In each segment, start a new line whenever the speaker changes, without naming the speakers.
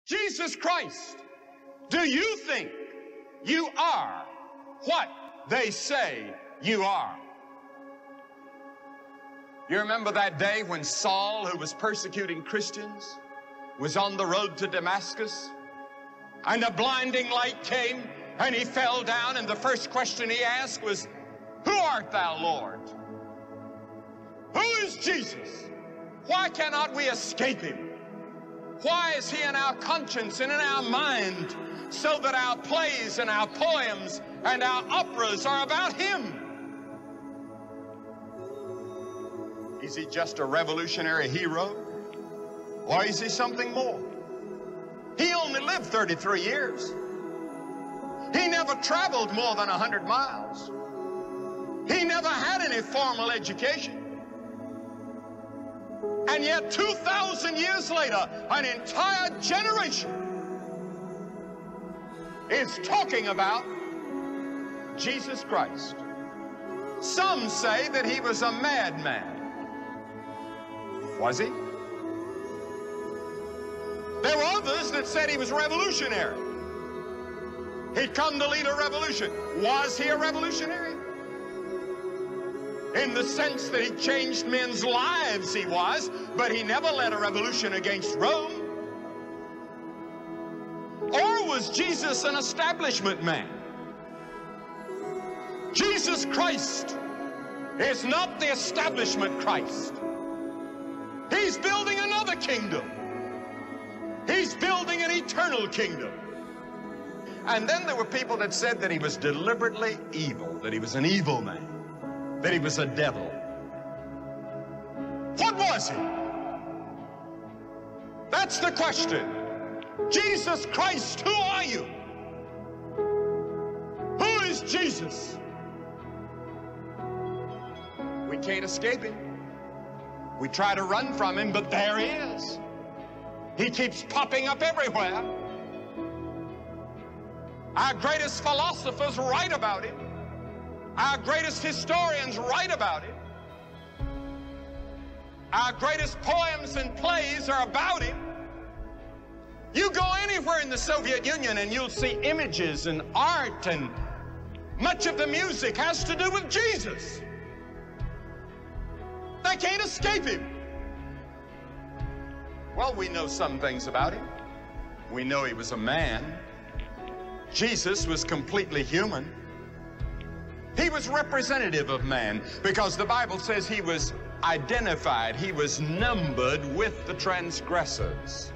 Jesus Christ, do you think you are what they say you are? You remember that day when Saul, who was persecuting Christians, was on the road to Damascus, and a blinding light came, and he fell down, and the first question he asked was, "Who art thou, Lord?" Who is Jesus? Why cannot we escape him? Why is he in our conscience and in our mind, so that our plays and our poems and our operas are about him? Is he just a revolutionary hero? Or is he something more? He only lived 33 years. He never traveled more than 100 miles. He never had any formal education. And yet 2,000 years later, an entire generation is talking about Jesus Christ. Some say that he was a madman. Was he? There were others that said he was revolutionary. He'd come to lead a revolution. Was he a revolutionary? In the sense that he changed men's lives, he was, but he never led a revolution against Rome. Or was Jesus an establishment man? Jesus Christ is not the establishment Christ. He's building another kingdom. He's building an eternal kingdom. And then there were people that said that he was deliberately evil, that he was an evil man, that he was a devil. What was he? That's the question. Jesus Christ, who are you? Who is Jesus? We can't escape him. We try to run from him, but there he is. He keeps popping up everywhere. Our greatest philosophers write about him. Our greatest historians write about him. Our greatest poems and plays are about him. You go anywhere in the Soviet Union and you'll see images and art, and much of the music has to do with Jesus. They can't escape him. Well, we know some things about him. We know he was a man. Jesus was completely human. He was representative of man because the Bible says he was identified. He was numbered with the transgressors.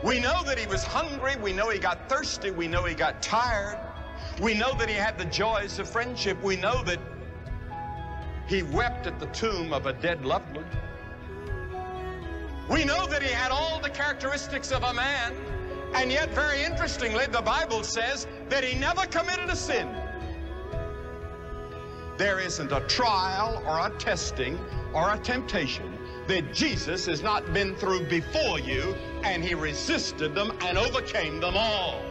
We know that he was hungry. We know he got thirsty. We know he got tired. We know that he had the joys of friendship. We know that he wept at the tomb of a dead loved one. We know that he had all the characteristics of a man, and yet, very interestingly, the Bible says that he never committed a sin. There isn't a trial or a testing or a temptation that Jesus has not been through before you, and he resisted them and overcame them all.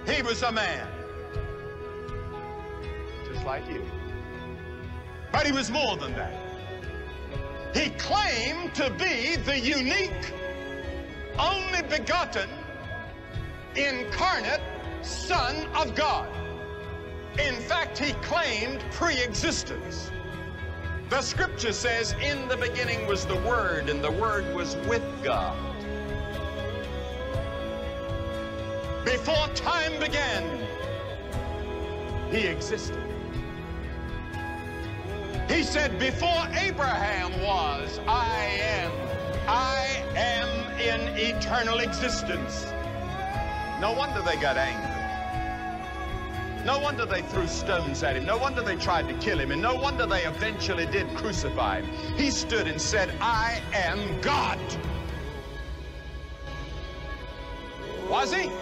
He was a man, just like you. But he was more than that. He claimed to be the unique, only begotten, incarnate Son of God. In fact, he claimed pre-existence. The scripture says, "In the beginning was the Word, and the Word was with God." Before time began, he existed. He said, "Before Abraham was, I am. I am in eternal existence." No wonder they got angry. No wonder they threw stones at him. No wonder they tried to kill him. And no wonder they eventually did crucify him. He stood and said, "I am God." Was he?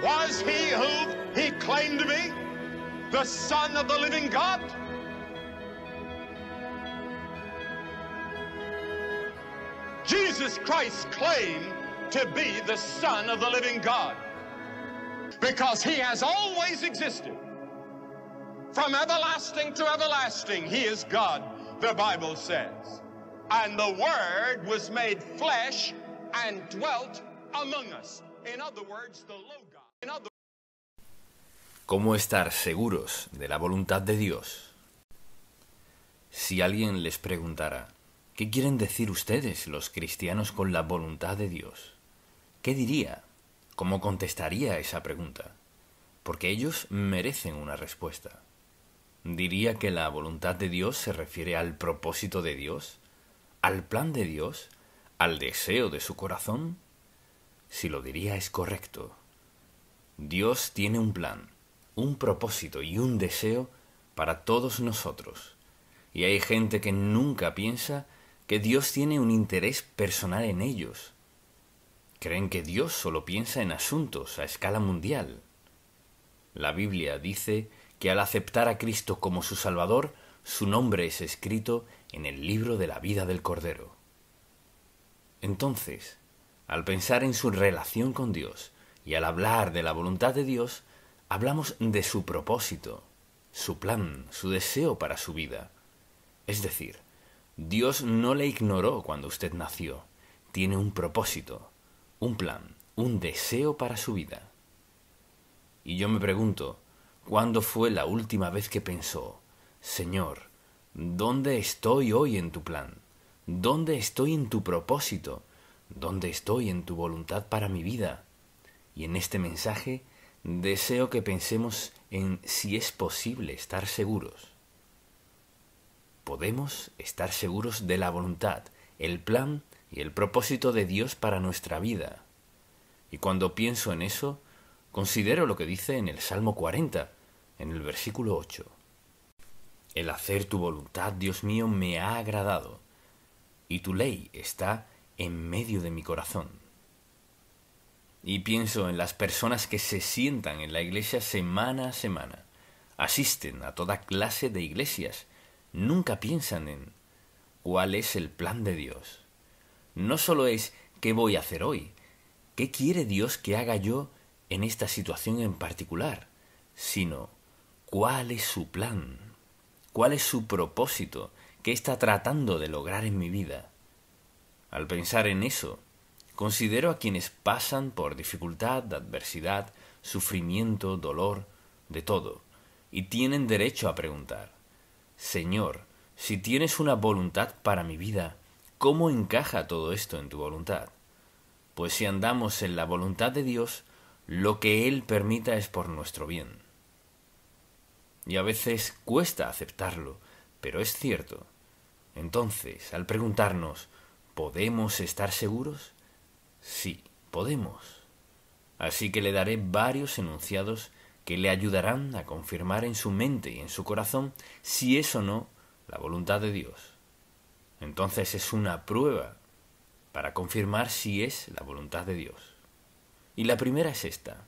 Was he who he claimed to be? The Son of the living God? Jesus Christ claimed to be the Son of the living God because he has always existed. From everlasting to everlasting, he is God, the Bible says. And the Word was made flesh and dwelt among us. In other words, the Logos.
¿Cómo estar seguros de la voluntad de Dios? Si alguien les preguntara, ¿qué quieren decir ustedes, los cristianos, con la voluntad de Dios? ¿Qué diría? ¿Cómo contestaría esa pregunta? Porque ellos merecen una respuesta. ¿Diría que la voluntad de Dios se refiere al propósito de Dios? ¿Al plan de Dios? ¿Al deseo de su corazón? Si lo diría es correcto. Dios tiene un plan, un propósito y un deseo para todos nosotros. Y hay gente que nunca piensa que Dios tiene un interés personal en ellos. Creen que Dios solo piensa en asuntos a escala mundial. La Biblia dice que al aceptar a Cristo como su Salvador, su nombre es escrito en el libro de la vida del Cordero. Entonces, al pensar en su relación con Dios y al hablar de la voluntad de Dios, hablamos de su propósito, su plan, su deseo para su vida. Es decir, Dios no le ignoró cuando usted nació. Tiene un propósito, un plan, un deseo para su vida. Y yo me pregunto, ¿cuándo fue la última vez que pensó, Señor, ¿dónde estoy hoy en tu plan? ¿Dónde estoy en tu propósito? ¿Dónde estoy en tu voluntad para mi vida? Y en este mensaje deseo que pensemos en si es posible estar seguros. Podemos estar seguros de la voluntad, el plan y el propósito de Dios para nuestra vida. Y cuando pienso en eso, considero lo que dice en el Salmo 40, en el versículo 8. El hacer tu voluntad, Dios mío, me ha agradado, y tu ley está en medio de mi corazón. Y pienso en las personas que se sientan en la iglesia semana a semana, asisten a toda clase de iglesias, nunca piensan en cuál es el plan de Dios. No solo es qué voy a hacer hoy, qué quiere Dios que haga yo en esta situación en particular, sino cuál es su plan, cuál es su propósito, qué está tratando de lograr en mi vida. Al pensar en eso, considero a quienes pasan por dificultad, adversidad, sufrimiento, dolor, de todo, y tienen derecho a preguntar, Señor, si tienes una voluntad para mi vida, ¿cómo encaja todo esto en tu voluntad? Pues si andamos en la voluntad de Dios, lo que Él permita es por nuestro bien. Y a veces cuesta aceptarlo, pero es cierto. Entonces, al preguntarnos, ¿podemos estar seguros? Sí, podemos. Así que le daré varios enunciados que le ayudarán a confirmar en su mente y en su corazón si es o no la voluntad de Dios. Entonces es una prueba para confirmar si es la voluntad de Dios. Y la primera es esta.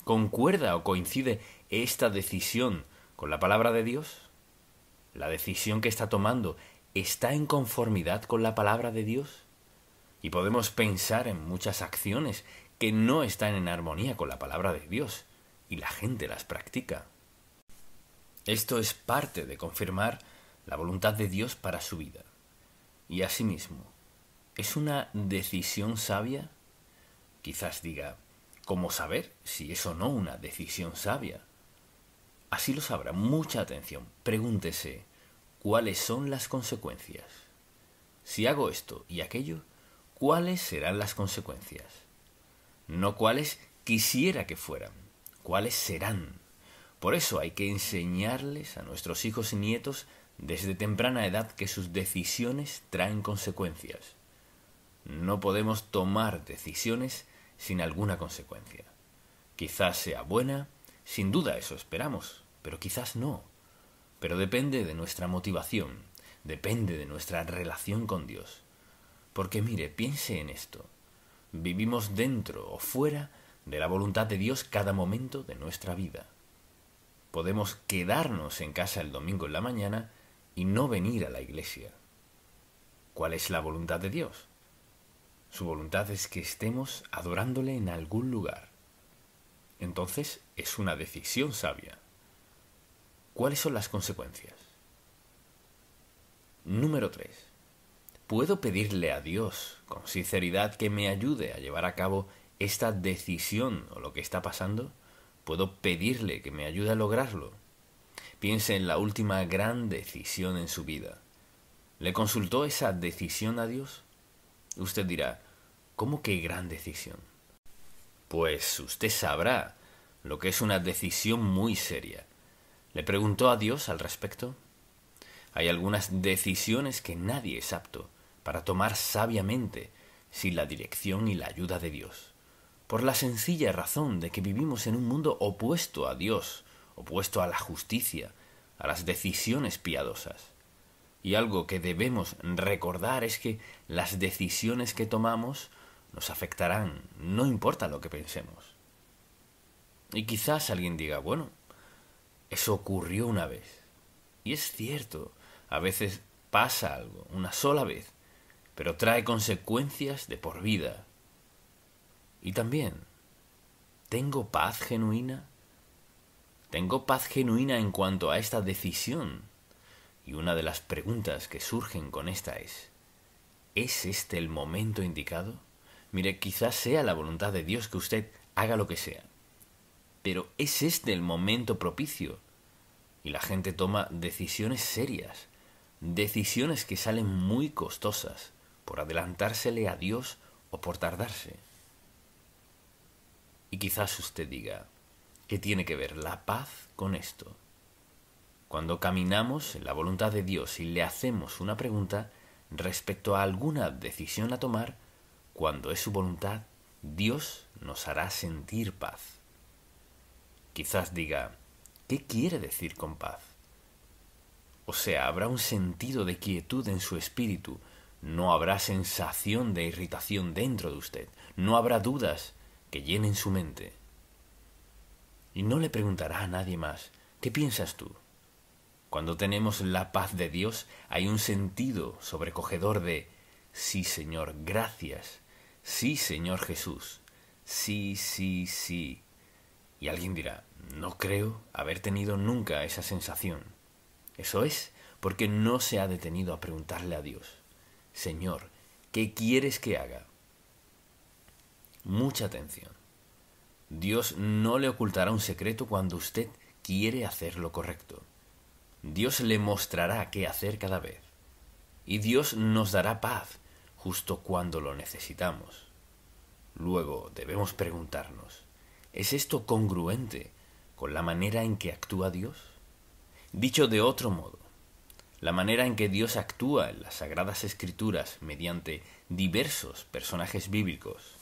¿Concuerda o coincide esta decisión con la palabra de Dios? ¿La decisión que está tomando está en conformidad con la palabra de Dios? Y podemos pensar en muchas acciones que no están en armonía con la palabra de Dios, y la gente las practica. Esto es parte de confirmar la voluntad de Dios para su vida. Y asimismo, ¿es una decisión sabia? Quizás diga, ¿cómo saber si es o no una decisión sabia? Así lo sabrá. Mucha atención. Pregúntese, ¿cuáles son las consecuencias? Si hago esto y aquello, ¿cuáles serán las consecuencias? No cuáles quisiera que fueran, cuáles serán. Por eso hay que enseñarles a nuestros hijos y nietos desde temprana edad que sus decisiones traen consecuencias. No podemos tomar decisiones sin alguna consecuencia. Quizás sea buena, sin duda eso esperamos, pero quizás no. Pero depende de nuestra motivación, depende de nuestra relación con Dios. Porque mire, piense en esto. Vivimos dentro o fuera de la voluntad de Dios cada momento de nuestra vida. Podemos quedarnos en casa el domingo en la mañana y no venir a la iglesia. ¿Cuál es la voluntad de Dios? Su voluntad es que estemos adorándole en algún lugar. Entonces es una decisión sabia. ¿Cuáles son las consecuencias? Número 3. ¿Puedo pedirle a Dios con sinceridad que me ayude a llevar a cabo esta decisión o lo que está pasando? ¿Puedo pedirle que me ayude a lograrlo? Piense en la última gran decisión en su vida. ¿Le consultó esa decisión a Dios? Usted dirá, ¿cómo que gran decisión? Pues usted sabrá lo que es una decisión muy seria. ¿Le preguntó a Dios al respecto? Hay algunas decisiones que nadie es apto para tomar sabiamente sin la dirección y la ayuda de Dios, por la sencilla razón de que vivimos en un mundo opuesto a Dios, opuesto a la justicia, a las decisiones piadosas. Y algo que debemos recordar es que las decisiones que tomamos nos afectarán, no importa lo que pensemos. Y quizás alguien diga, bueno, eso ocurrió una vez. Y es cierto, a veces pasa algo, una sola vez, pero trae consecuencias de por vida. Y también, ¿tengo paz genuina? ¿Tengo paz genuina en cuanto a esta decisión? Y una de las preguntas que surgen con esta ¿es este el momento indicado? Mire, quizás sea la voluntad de Dios que usted haga lo que sea, pero ¿es este el momento propicio? Y la gente toma decisiones serias, decisiones que salen muy costosas, por adelantársele a Dios o por tardarse. Y quizás usted diga, ¿qué tiene que ver la paz con esto? Cuando caminamos en la voluntad de Dios y le hacemos una pregunta respecto a alguna decisión a tomar, cuando es su voluntad, Dios nos hará sentir paz. Quizás diga, ¿qué quiere decir con paz? O sea, habrá un sentido de quietud en su espíritu, no habrá sensación de irritación dentro de usted, no habrá dudas que llenen su mente. Y no le preguntará a nadie más, ¿qué piensas tú? Cuando tenemos la paz de Dios, hay un sentido sobrecogedor de, sí Señor, gracias, sí Señor Jesús, sí, sí, sí. Y alguien dirá, no creo haber tenido nunca esa sensación. Eso es porque no se ha detenido a preguntarle a Dios, Señor, ¿qué quieres que haga? Mucha atención. Dios no le ocultará un secreto cuando usted quiere hacer lo correcto. Dios le mostrará qué hacer cada vez. Y Dios nos dará paz justo cuando lo necesitamos. Luego debemos preguntarnos, ¿es esto congruente con la manera en que actúa Dios? Dicho de otro modo, la manera en que Dios actúa en las Sagradas Escrituras mediante diversos personajes bíblicos.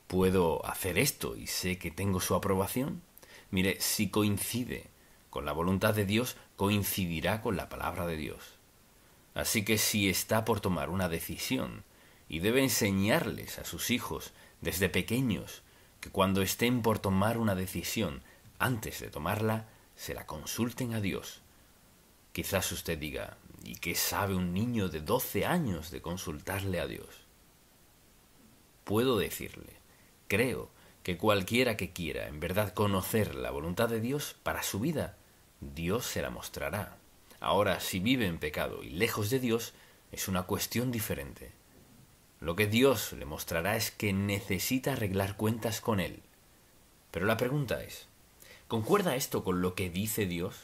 ¿Puedo hacer esto y sé que tengo su aprobación? Mire, si coincide con la voluntad de Dios, coincidirá con la palabra de Dios. Así que si está por tomar una decisión y debe enseñarles a sus hijos desde pequeños que cuando estén por tomar una decisión, antes de tomarla, se la consulten a Dios. Quizás usted diga, ¿y qué sabe un niño de 12 años de consultarle a Dios? Puedo decirle, creo que cualquiera que quiera en verdad conocer la voluntad de Dios para su vida, Dios se la mostrará. Ahora, si vive en pecado y lejos de Dios, es una cuestión diferente. Lo que Dios le mostrará es que necesita arreglar cuentas con Él. Pero la pregunta es, ¿concuerda esto con lo que dice Dios?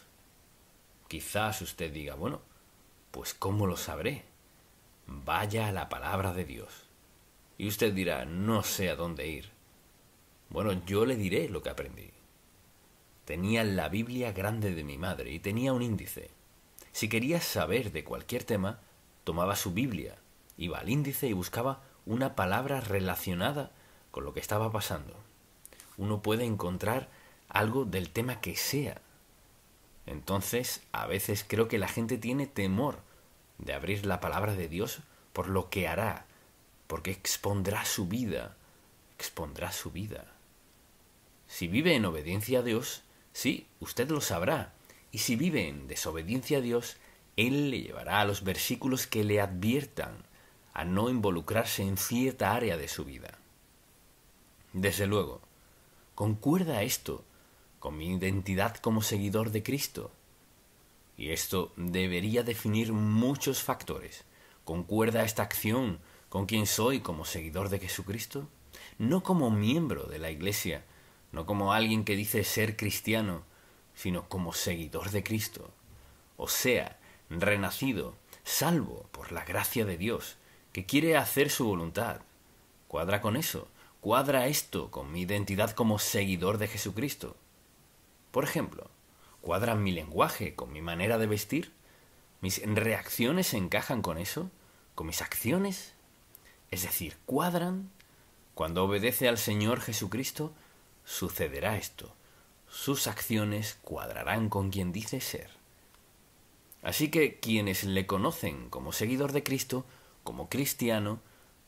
Quizás usted diga, bueno, pues ¿cómo lo sabré? Vaya a la palabra de Dios. Y usted dirá, no sé a dónde ir. Bueno, yo le diré lo que aprendí. Tenía la Biblia grande de mi madre y tenía un índice. Si quería saber de cualquier tema, tomaba su Biblia, iba al índice y buscaba una palabra relacionada con lo que estaba pasando. Uno puede encontrar algo del tema que sea. Entonces, a veces creo que la gente tiene temor de abrir la palabra de Dios por lo que hará, porque expondrá su vida. Si vive en obediencia a Dios, sí, usted lo sabrá. Y si vive en desobediencia a Dios, Él le llevará a los versículos que le adviertan a no involucrarse en cierta área de su vida. Desde luego, ¿concuerda esto con mi identidad como seguidor de Cristo? Y esto debería definir muchos factores. ¿Concuerda esta acción con quién soy como seguidor de Jesucristo? No como miembro de la Iglesia, no como alguien que dice ser cristiano, sino como seguidor de Cristo. O sea, renacido, salvo por la gracia de Dios, que quiere hacer su voluntad. ¿Cuadra con eso? ¿Cuadra esto con mi identidad como seguidor de Jesucristo? Por ejemplo, ¿cuadra mi lenguaje con mi manera de vestir? ¿Mis reacciones encajan con eso? ¿Con mis acciones? Es decir, ¿cuadran? Cuando obedece al Señor Jesucristo, sucederá esto. Sus acciones cuadrarán con quien dice ser. Así que quienes le conocen como seguidor de Cristo, como cristiano,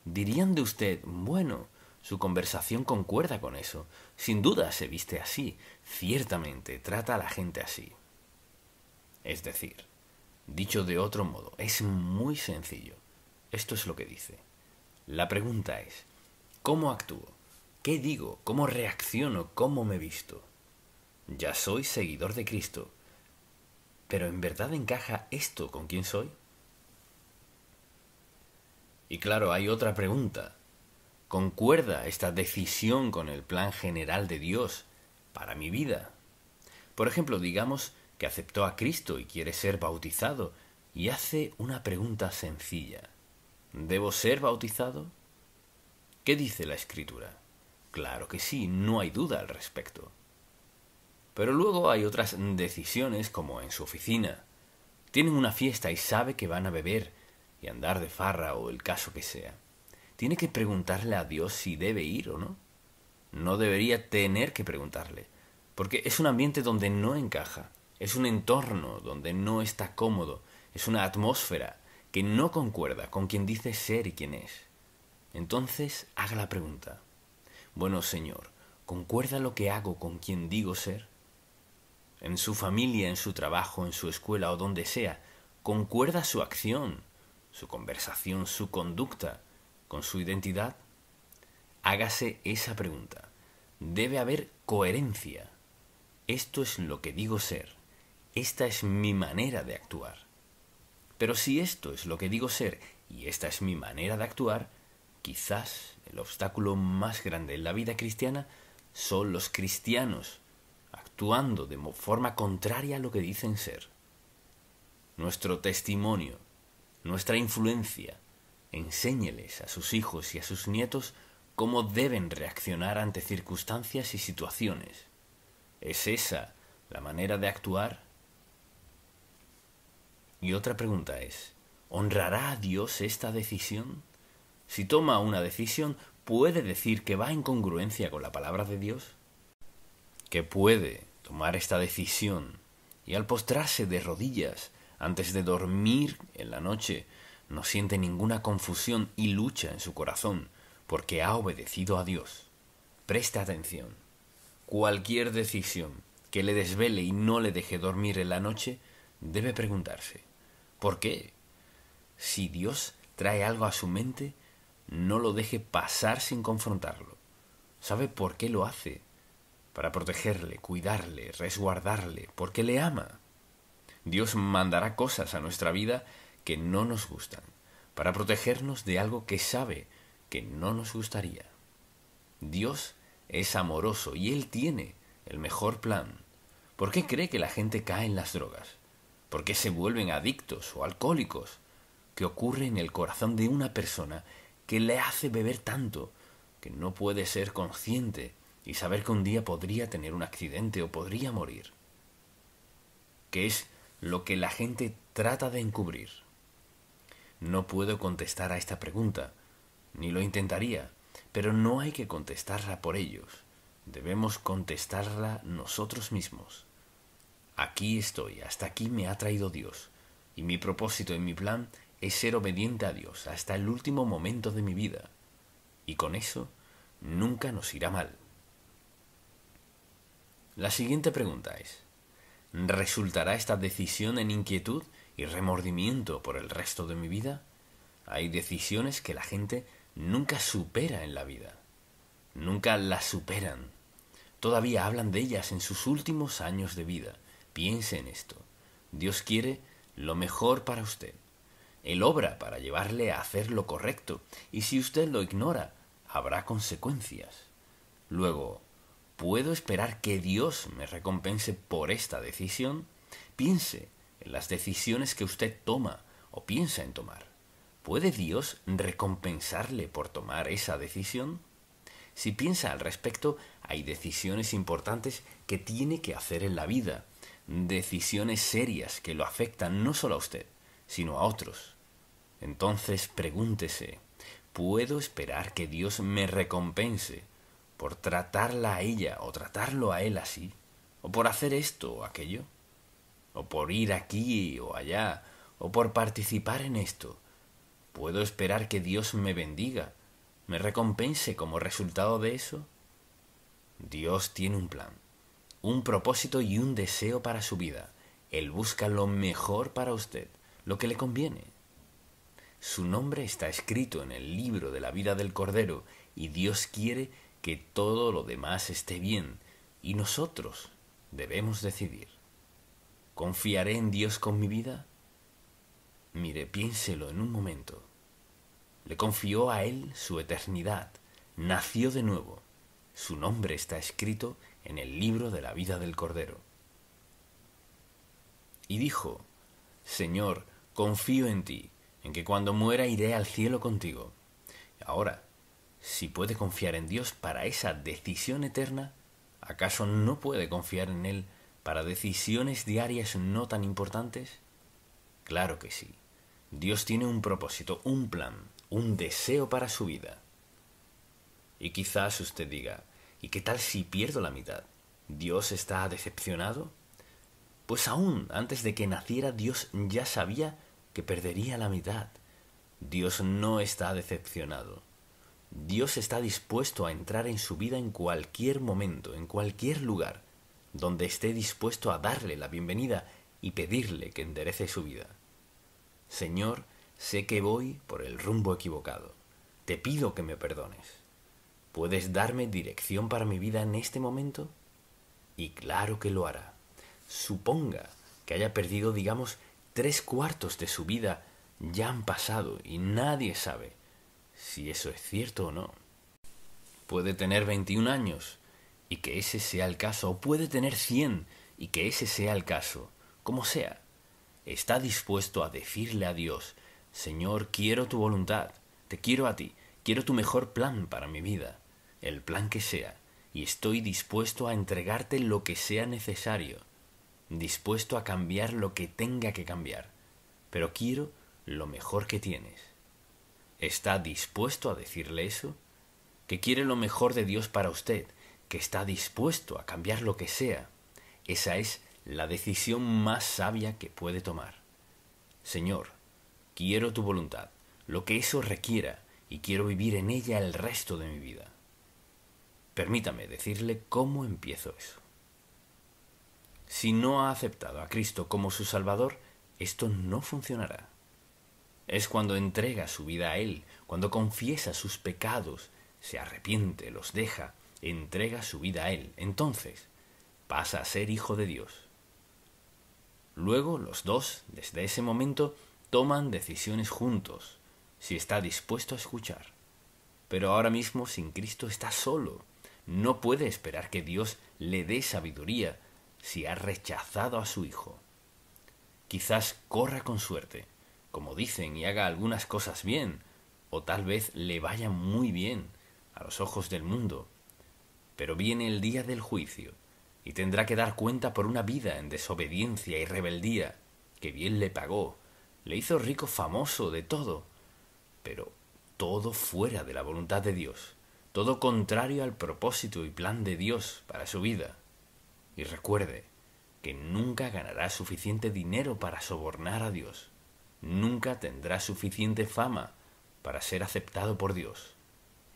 dirían de usted, bueno, su conversación concuerda con eso. Sin duda se viste así. Ciertamente trata a la gente así. Es decir, dicho de otro modo, es muy sencillo. Esto es lo que dice. La pregunta es, ¿cómo actúo? ¿Qué digo? ¿Cómo reacciono? ¿Cómo me visto? Ya soy seguidor de Cristo. ¿Pero en verdad encaja esto con quién soy? Y claro, hay otra pregunta. ¿Concuerda esta decisión con el plan general de Dios para mi vida? Por ejemplo, digamos que aceptó a Cristo y quiere ser bautizado y hace una pregunta sencilla. ¿Debo ser bautizado? ¿Qué dice la Escritura? Claro que sí, no hay duda al respecto. Pero luego hay otras decisiones, como en su oficina. Tienen una fiesta y sabe que van a beber y andar de farra o el caso que sea. Tiene que preguntarle a Dios si debe ir o no. No debería tener que preguntarle, porque es un ambiente donde no encaja, es un entorno donde no está cómodo, es una atmósfera que no concuerda con quien dice ser y quién es. Entonces haga la pregunta. Bueno, Señor, ¿concuerda lo que hago con quien digo ser? En su familia, en su trabajo, en su escuela o donde sea, ¿concuerda su acción, su conversación, su conducta con su identidad? Hágase esa pregunta. Debe haber coherencia. Esto es lo que digo ser. Esta es mi manera de actuar. Pero si esto es lo que digo ser y esta es mi manera de actuar, quizás el obstáculo más grande en la vida cristiana son los cristianos actuando de forma contraria a lo que dicen ser. Nuestro testimonio, nuestra influencia, enséñeles a sus hijos y a sus nietos cómo deben reaccionar ante circunstancias y situaciones. ¿Es esa la manera de actuar? Y otra pregunta es, ¿honrará a Dios esta decisión? Si toma una decisión, ¿puede decir que va en congruencia con la palabra de Dios? ¿Que puede tomar esta decisión y al postrarse de rodillas antes de dormir en la noche no siente ninguna confusión y lucha en su corazón porque ha obedecido a Dios? Preste atención. Cualquier decisión que le desvele y no le deje dormir en la noche, debe preguntarse, ¿por qué? Si Dios trae algo a su mente, no lo deje pasar sin confrontarlo. ¿Sabe por qué lo hace? Para protegerle, cuidarle, resguardarle, porque le ama. Dios mandará cosas a nuestra vida que no nos gustan, para protegernos de algo que sabe que no nos gustaría. Dios es amoroso y Él tiene el mejor plan. ¿Por qué cree que la gente cae en las drogas? ¿Por qué se vuelven adictos o alcohólicos? ¿Qué ocurre en el corazón de una persona que le hace beber tanto que no puede ser consciente y saber que un día podría tener un accidente o podría morir? ¿Qué es lo que la gente trata de encubrir? No puedo contestar a esta pregunta, ni lo intentaría, pero no hay que contestarla por ellos. Debemos contestarla nosotros mismos. Aquí estoy, hasta aquí me ha traído Dios, y mi propósito y mi plan es ser obediente a Dios hasta el último momento de mi vida, y con eso nunca nos irá mal. La siguiente pregunta es, ¿resultará esta decisión en inquietud y remordimiento por el resto de mi vida? Hay decisiones que la gente nunca supera en la vida. Nunca las superan. todavía hablan de ellas en sus últimos años de vida. Piense en esto. Dios quiere lo mejor para usted. Él obra para llevarle a hacer lo correcto, y si usted lo ignora, habrá consecuencias. Luego, ¿puedo esperar que Dios me recompense por esta decisión? Piense en las decisiones que usted toma o piensa en tomar. ¿Puede Dios recompensarle por tomar esa decisión? Si piensa al respecto, hay decisiones importantes que tiene que hacer en la vida, decisiones serias que lo afectan no solo a usted, sino a otros. Entonces pregúntese, ¿puedo esperar que Dios me recompense por tratarla a ella o tratarlo a él así? ¿O por hacer esto o aquello? ¿O por ir aquí o allá? ¿O por participar en esto? ¿Puedo esperar que Dios me bendiga, me recompense como resultado de eso? Dios tiene un plan, un propósito y un deseo para su vida. Él busca lo mejor para usted, lo que le conviene. Su nombre está escrito en el libro de la vida del Cordero y Dios quiere que todo lo demás esté bien y nosotros debemos decidir. ¿Confiaré en Dios con mi vida? Mire, piénselo en un momento. Le confió a él su eternidad. Nació de nuevo. Su nombre está escrito en el libro de la vida del Cordero. Y dijo, Señor, confío en ti, en que cuando muera iré al cielo contigo. Ahora, si puede confiar en Dios para esa decisión eterna, ¿acaso no puede confiar en Él para decisiones diarias no tan importantes? Claro que sí. Dios tiene un propósito, un plan, un deseo para su vida. Y quizás usted diga, ¿y qué tal si pierdo la mitad? ¿Dios está decepcionado? Pues aún antes de que naciera Dios ya sabía que perdería la mitad. Dios no está decepcionado. Dios está dispuesto a entrar en su vida en cualquier momento, en cualquier lugar, donde esté dispuesto a darle la bienvenida y pedirle que enderece su vida. Señor, sé que voy por el rumbo equivocado. Te pido que me perdones. ¿Puedes darme dirección para mi vida en este momento? Y claro que lo hará. Suponga que haya perdido, digamos, 3/4 de su vida ya han pasado y nadie sabe si eso es cierto o no. Puede tener 21 años y que ese sea el caso, o puede tener 100 y que ese sea el caso, como sea. Está dispuesto a decirle a Dios, Señor, quiero tu voluntad, te quiero a ti, quiero tu mejor plan para mi vida, el plan que sea, y estoy dispuesto a entregarte lo que sea necesario, dispuesto a cambiar lo que tenga que cambiar, pero quiero lo mejor que tienes. ¿Está dispuesto a decirle eso? Que quiere lo mejor de Dios para usted, que está dispuesto a cambiar lo que sea. Esa es la decisión más sabia que puede tomar. Señor, quiero tu voluntad, lo que eso requiera, y quiero vivir en ella el resto de mi vida. Permítame decirle cómo empiezo eso. Si no ha aceptado a Cristo como su Salvador, esto no funcionará. Es cuando entrega su vida a Él, cuando confiesa sus pecados, se arrepiente, los deja, entrega su vida a Él. Entonces, pasa a ser hijo de Dios. Luego, los dos, desde ese momento, toman decisiones juntos, si está dispuesto a escuchar. Pero ahora mismo, sin Cristo, está solo. No puede esperar que Dios le dé sabiduría si ha rechazado a su hijo. Quizás corra con suerte, como dicen, y haga algunas cosas bien, o tal vez le vaya muy bien a los ojos del mundo. Pero viene el día del juicio, y tendrá que dar cuenta por una vida en desobediencia y rebeldía, que bien le pagó, le hizo rico, famoso, de todo, pero todo fuera de la voluntad de Dios, todo contrario al propósito y plan de Dios para su vida. Y recuerde que nunca ganará suficiente dinero para sobornar a Dios, nunca tendrá suficiente fama para ser aceptado por Dios.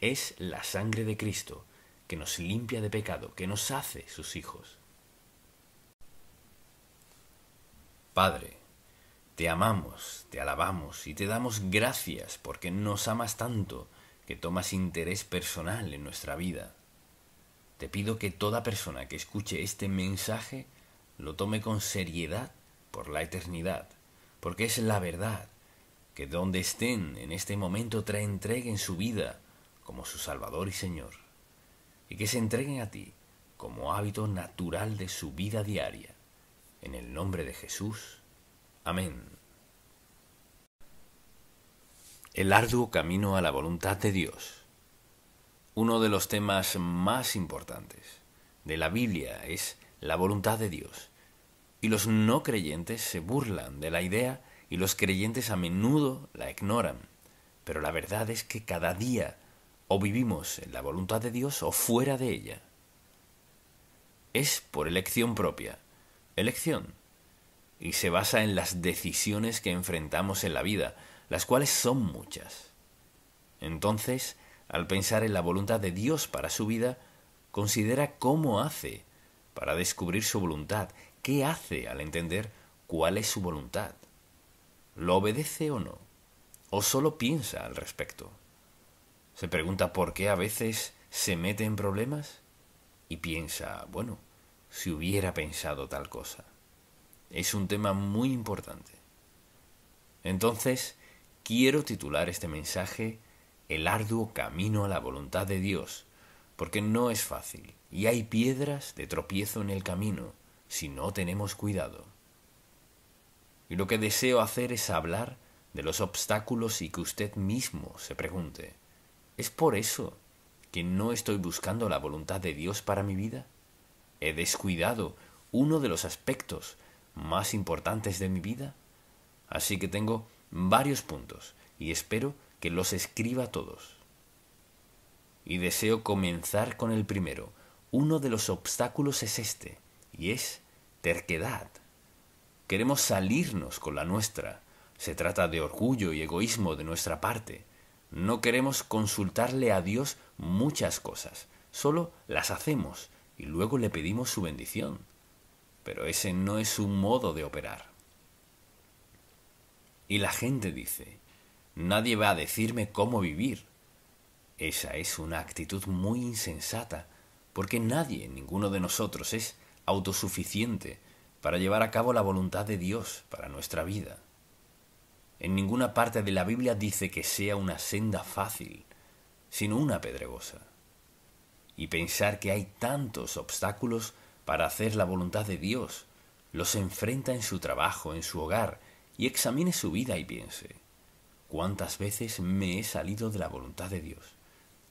Es la sangre de Cristo que nos limpia de pecado, que nos hace sus hijos. Padre, te amamos, te alabamos y te damos gracias porque nos amas tanto que tomas interés personal en nuestra vida. te pido que toda persona que escuche este mensaje lo tome con seriedad por la eternidad, porque es la verdad, que donde estén en este momento te entreguen su vida como su Salvador y Señor, y que se entreguen a ti como hábito natural de su vida diaria. En el nombre de Jesús. Amén. El arduo camino a la voluntad de Dios. Uno de los temas más importantes de la Biblia es la voluntad de Dios. Y los no creyentes se burlan de la idea y los creyentes a menudo la ignoran. Pero la verdad es que cada día o vivimos en la voluntad de Dios o fuera de ella. Es por elección propia, elección, y se basa en las decisiones que enfrentamos en la vida, las cuales son muchas. Entonces, al pensar en la voluntad de Dios para su vida, considera cómo hace para descubrir su voluntad, qué hace al entender cuál es su voluntad. ¿Lo obedece o no? ¿O solo piensa al respecto? Se pregunta por qué a veces se mete en problemas y piensa, bueno, si hubiera pensado tal cosa. Es un tema muy importante. Entonces, quiero titular este mensaje El arduo camino a la voluntad de Dios, porque no es fácil y hay piedras de tropiezo en el camino si no tenemos cuidado. Y lo que deseo hacer es hablar de los obstáculos y que usted mismo se pregunte, ¿es por eso que no estoy buscando la voluntad de Dios para mi vida? ¿He descuidado uno de los aspectos más importantes de mi vida? Así que tengo varios puntos y espero que los escriba todos. Y deseo comenzar con el primero. Uno de los obstáculos es este, y es terquedad. Queremos salirnos con la nuestra. Se trata de orgullo y egoísmo de nuestra parte. No queremos consultarle a Dios muchas cosas, solo las hacemos y luego le pedimos su bendición. Pero ese no es su modo de operar. Y la gente dice, nadie va a decirme cómo vivir. Esa es una actitud muy insensata, porque nadie, ninguno de nosotros, es autosuficiente para llevar a cabo la voluntad de Dios para nuestra vida. En ninguna parte de la Biblia dice que sea una senda fácil, sino una pedregosa. Y pensar que hay tantos obstáculos para hacer la voluntad de Dios, los enfrenta en su trabajo, en su hogar, y examine su vida y piense, ¿cuántas veces me he salido de la voluntad de Dios?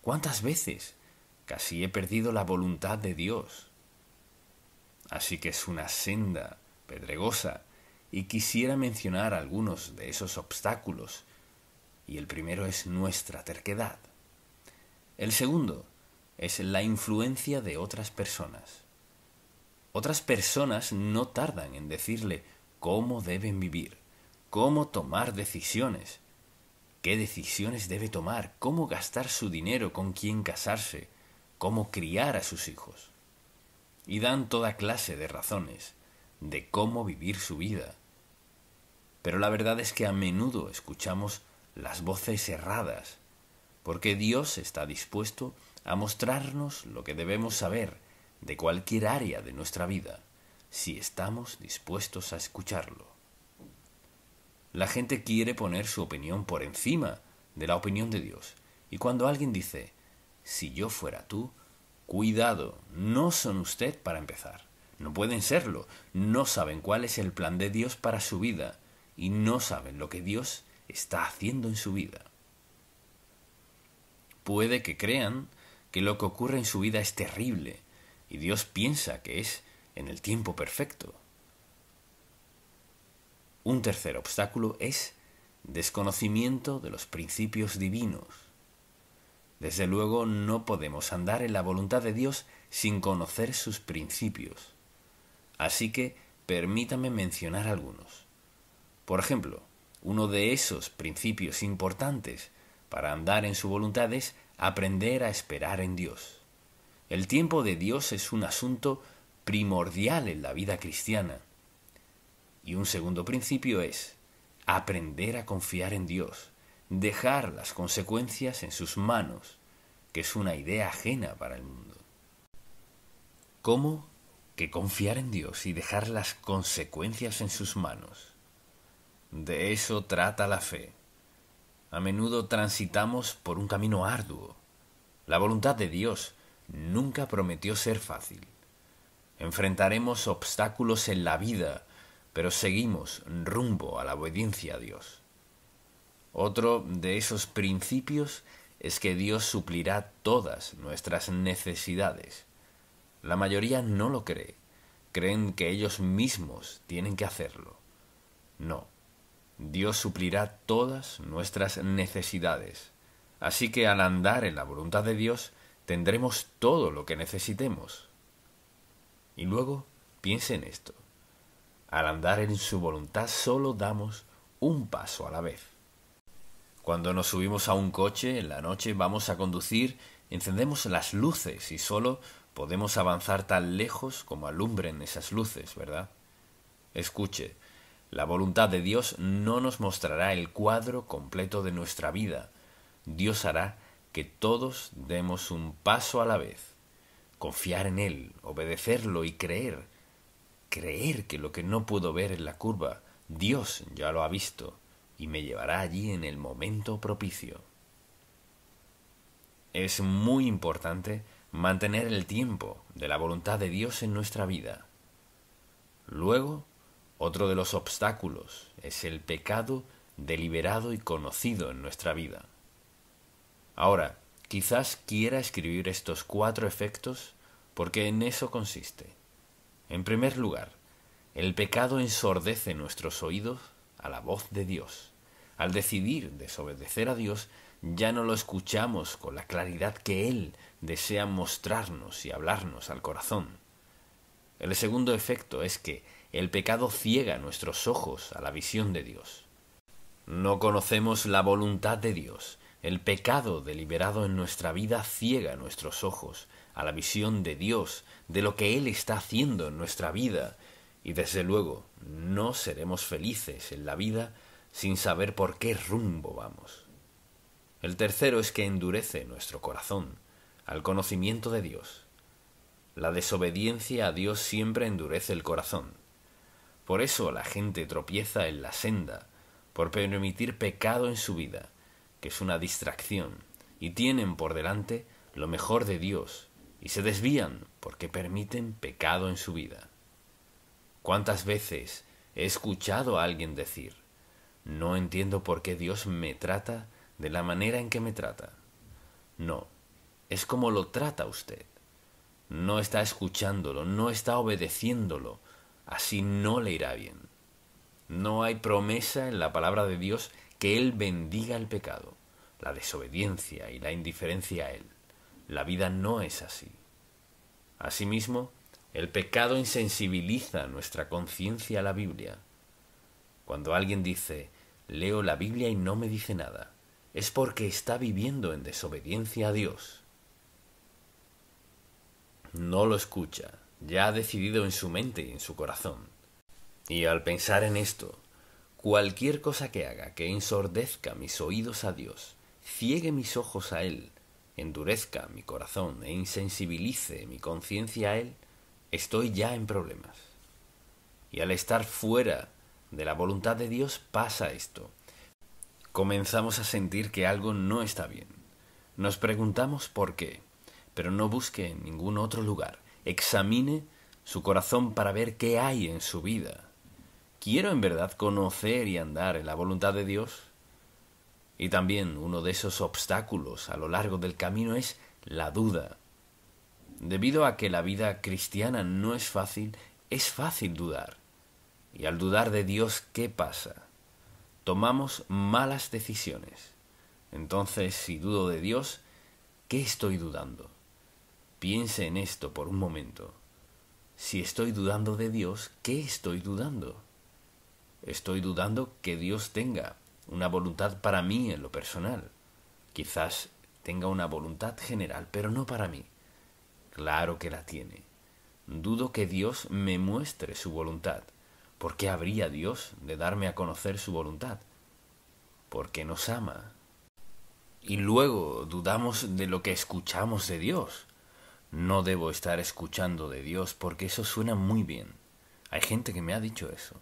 ¿Cuántas veces casi he perdido la voluntad de Dios? Así que es una senda pedregosa, y quisiera mencionar algunos de esos obstáculos, y el primero es nuestra terquedad. El segundo es la influencia de otras personas. Otras personas no tardan en decirle cómo deben vivir, cómo tomar decisiones, qué decisiones debe tomar, cómo gastar su dinero, con quién casarse, cómo criar a sus hijos. Y dan toda clase de razones de cómo vivir su vida. Pero la verdad es que a menudo escuchamos las voces erradas, porque Dios está dispuesto a mostrarnos lo que debemos saber de cualquier área de nuestra vida, si estamos dispuestos a escucharlo. La gente quiere poner su opinión por encima de la opinión de Dios, y cuando alguien dice, si yo fuera tú, cuidado, no son usted para empezar. No pueden serlo, no saben cuál es el plan de Dios para su vida, y no saben lo que Dios está haciendo en su vida. Puede que crean que lo que ocurre en su vida es terrible, y Dios piensa que es en el tiempo perfecto. Un tercer obstáculo es desconocimiento de los principios divinos. Desde luego no podemos andar en la voluntad de Dios sin conocer sus principios. Así que permítame mencionar algunos. Por ejemplo, uno de esos principios importantes para andar en su voluntad es aprender a esperar en Dios. El tiempo de Dios es un asunto primordial en la vida cristiana. Y un segundo principio es aprender a confiar en Dios, dejar las consecuencias en sus manos, que es una idea ajena para el mundo. ¿Cómo que confiar en Dios y dejar las consecuencias en sus manos? De eso trata la fe. A menudo transitamos por un camino arduo. La voluntad de Dios nunca prometió ser fácil. Enfrentaremos obstáculos en la vida, pero seguimos rumbo a la obediencia a Dios. Otro de esos principios es que Dios suplirá todas nuestras necesidades. La mayoría no lo cree. Creen que ellos mismos tienen que hacerlo. No. Dios suplirá todas nuestras necesidades. Así que al andar en la voluntad de Dios, tendremos todo lo que necesitemos. Y luego, piense en esto. Al andar en su voluntad solo damos un paso a la vez. Cuando nos subimos a un coche en la noche, vamos a conducir, encendemos las luces y solo podemos avanzar tan lejos como alumbren esas luces, ¿verdad? Escuche, la voluntad de Dios no nos mostrará el cuadro completo de nuestra vida. Dios hará que todos demos un paso a la vez. Confiar en Él, obedecerlo y creer. Creer que lo que no puedo ver en la curva, Dios ya lo ha visto y me llevará allí en el momento propicio. Es muy importante mantener el tiempo de la voluntad de Dios en nuestra vida. Luego, otro de los obstáculos es el pecado deliberado y conocido en nuestra vida. Ahora, quizás quiera escribir estos 4 efectos porque en eso consiste. En primer lugar, el pecado ensordece nuestros oídos a la voz de Dios. Al decidir desobedecer a Dios, ya no lo escuchamos con la claridad que Él desea mostrarnos y hablarnos al corazón. El segundo efecto es que el pecado ciega nuestros ojos a la visión de Dios. No conocemos la voluntad de Dios. El pecado deliberado en nuestra vida ciega nuestros ojos a la visión de Dios, de lo que Él está haciendo en nuestra vida. Y desde luego, no seremos felices en la vida sin saber por qué rumbo vamos. El tercero es que endurece nuestro corazón al conocimiento de Dios. La desobediencia a Dios siempre endurece el corazón. Por eso la gente tropieza en la senda, por permitir pecado en su vida, que es una distracción, y tienen por delante lo mejor de Dios, y se desvían porque permiten pecado en su vida. ¿Cuántas veces he escuchado a alguien decir: no entiendo por qué Dios me trata de la manera en que me trata? No, es como lo trata usted. No está escuchándolo, no está obedeciéndolo, así no le irá bien. No hay promesa en la palabra de Dios que Él bendiga el pecado, la desobediencia y la indiferencia a Él. La vida no es así. Asimismo, el pecado insensibiliza nuestra conciencia a la Biblia. Cuando alguien dice: leo la Biblia y no me dice nada, es porque está viviendo en desobediencia a Dios. No lo escucha, ya ha decidido en su mente y en su corazón. Y al pensar en esto, cualquier cosa que haga que ensordezca mis oídos a Dios, ciegue mis ojos a Él, endurezca mi corazón e insensibilice mi conciencia a Él, estoy ya en problemas. Y al estar fuera de la voluntad de Dios pasa esto. Comenzamos a sentir que algo no está bien. Nos preguntamos por qué, pero no busque en ningún otro lugar. Examine su corazón para ver qué hay en su vida. ¿Quiero en verdad conocer y andar en la voluntad de Dios? Y también uno de esos obstáculos a lo largo del camino es la duda. Debido a que la vida cristiana no es fácil dudar. Y al dudar de Dios, ¿qué pasa? Tomamos malas decisiones. Entonces, si dudo de Dios, ¿qué estoy dudando? Piense en esto por un momento. Si estoy dudando de Dios, ¿qué estoy dudando? Estoy dudando que Dios tenga una voluntad para mí en lo personal. Quizás tenga una voluntad general, pero no para mí. Claro que la tiene. Dudo que Dios me muestre su voluntad. ¿Por qué habría Dios de darme a conocer su voluntad? Porque nos ama. Y luego dudamos de lo que escuchamos de Dios. no debo estar escuchando de Dios porque eso suena muy bien. Hay gente que me ha dicho eso.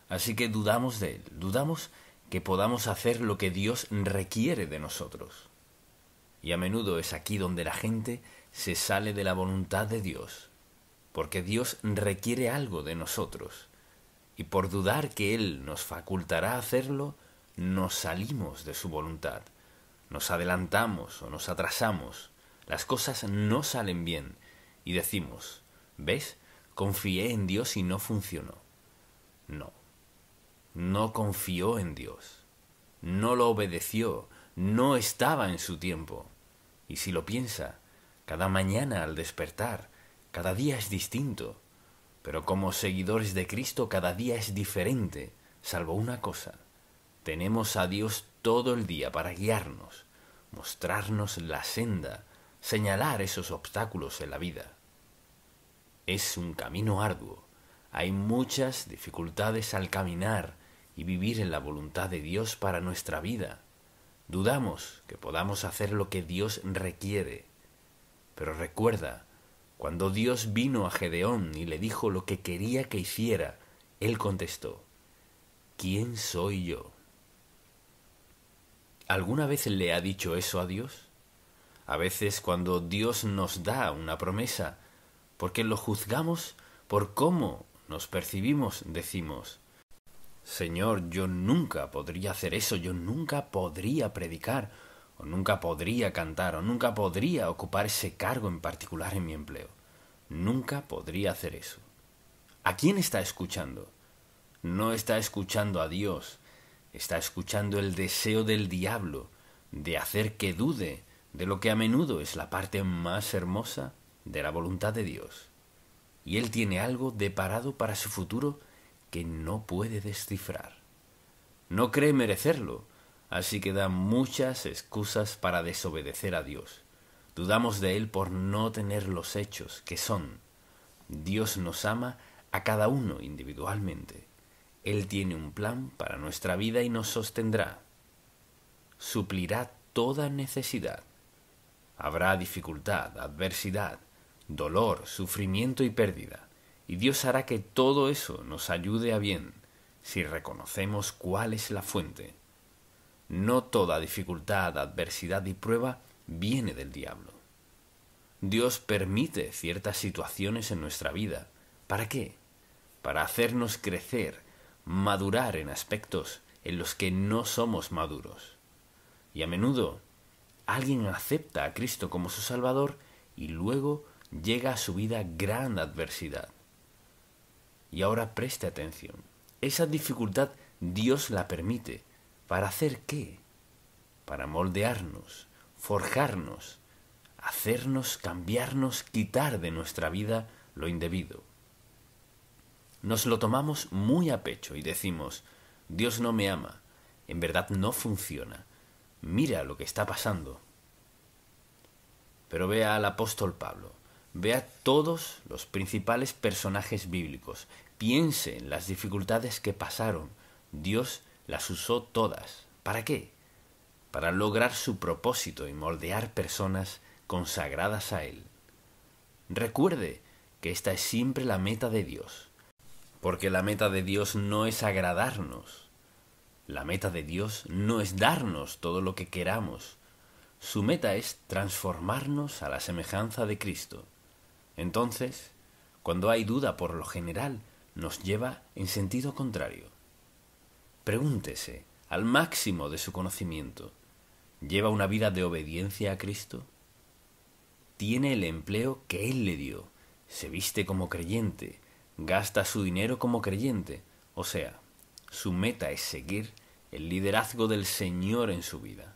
Así que dudamos de Él, dudamos que podamos hacer lo que Dios requiere de nosotros. Y a menudo es aquí donde la gente se sale de la voluntad de Dios, porque Dios requiere algo de nosotros, y por dudar que Él nos facultará hacerlo, nos salimos de su voluntad, nos adelantamos o nos atrasamos, las cosas no salen bien, y decimos, ¿ves? Confié en Dios y no funcionó. No, no confió en Dios, no lo obedeció, no estaba en su tiempo. Y si lo piensa, cada mañana al despertar, cada día es distinto, pero como seguidores de Cristo cada día es diferente, salvo una cosa. Tenemos a Dios todo el día para guiarnos, mostrarnos la senda, señalar esos obstáculos en la vida. Es un camino arduo, hay muchas dificultades al caminar y vivir en la voluntad de Dios para nuestra vida. Dudamos que podamos hacer lo que Dios requiere. Pero recuerda, cuando Dios vino a Gedeón y le dijo lo que quería que hiciera, él contestó, ¿quién soy yo? ¿Alguna vez le ha dicho eso a Dios? A veces cuando Dios nos da una promesa, porque lo juzgamos por cómo nos percibimos, decimos, Señor, yo nunca podría hacer eso, yo nunca podría predicar, o nunca podría cantar, o nunca podría ocupar ese cargo en particular en mi empleo. Nunca podría hacer eso. ¿A quién está escuchando? No está escuchando a Dios, está escuchando el deseo del diablo de hacer que dude de lo que a menudo es la parte más hermosa de la voluntad de Dios. Y él tiene algo deparado para su futuro que no puede descifrar. No cree merecerlo, así que da muchas excusas para desobedecer a Dios. Dudamos de él por no tener los hechos que son. Dios nos ama a cada uno individualmente. Él tiene un plan para nuestra vida y nos sostendrá. Suplirá toda necesidad. Habrá dificultad, adversidad, dolor, sufrimiento y pérdida. Y Dios hará que todo eso nos ayude a bien, si reconocemos cuál es la fuente. No toda dificultad, adversidad y prueba viene del diablo. Dios permite ciertas situaciones en nuestra vida. ¿Para qué? Para hacernos crecer, madurar en aspectos en los que no somos maduros. Y a menudo alguien acepta a Cristo como su Salvador y luego llega a su vida gran adversidad. Y ahora preste atención. Esa dificultad Dios la permite. ¿Para hacer qué? Para moldearnos, forjarnos, hacernos cambiarnos, quitar de nuestra vida lo indebido. Nos lo tomamos muy a pecho y decimos, Dios no me ama, en verdad no funciona, mira lo que está pasando. Pero vea al apóstol Pablo, vea todos los principales personajes bíblicos, piense en las dificultades que pasaron, Dios las usó todas. ¿Para qué? Para lograr su propósito y moldear personas consagradas a Él. Recuerde que esta es siempre la meta de Dios, porque la meta de Dios no es agradarnos, la meta de Dios no es darnos todo lo que queramos, su meta es transformarnos a la semejanza de Cristo. Entonces, cuando hay duda por lo general, nos lleva en sentido contrario. Pregúntese, al máximo de su conocimiento, ¿lleva una vida de obediencia a Cristo? ¿Tiene el empleo que Él le dio? ¿Se viste como creyente? ¿Gasta su dinero como creyente? O sea, su meta es seguir el liderazgo del Señor en su vida.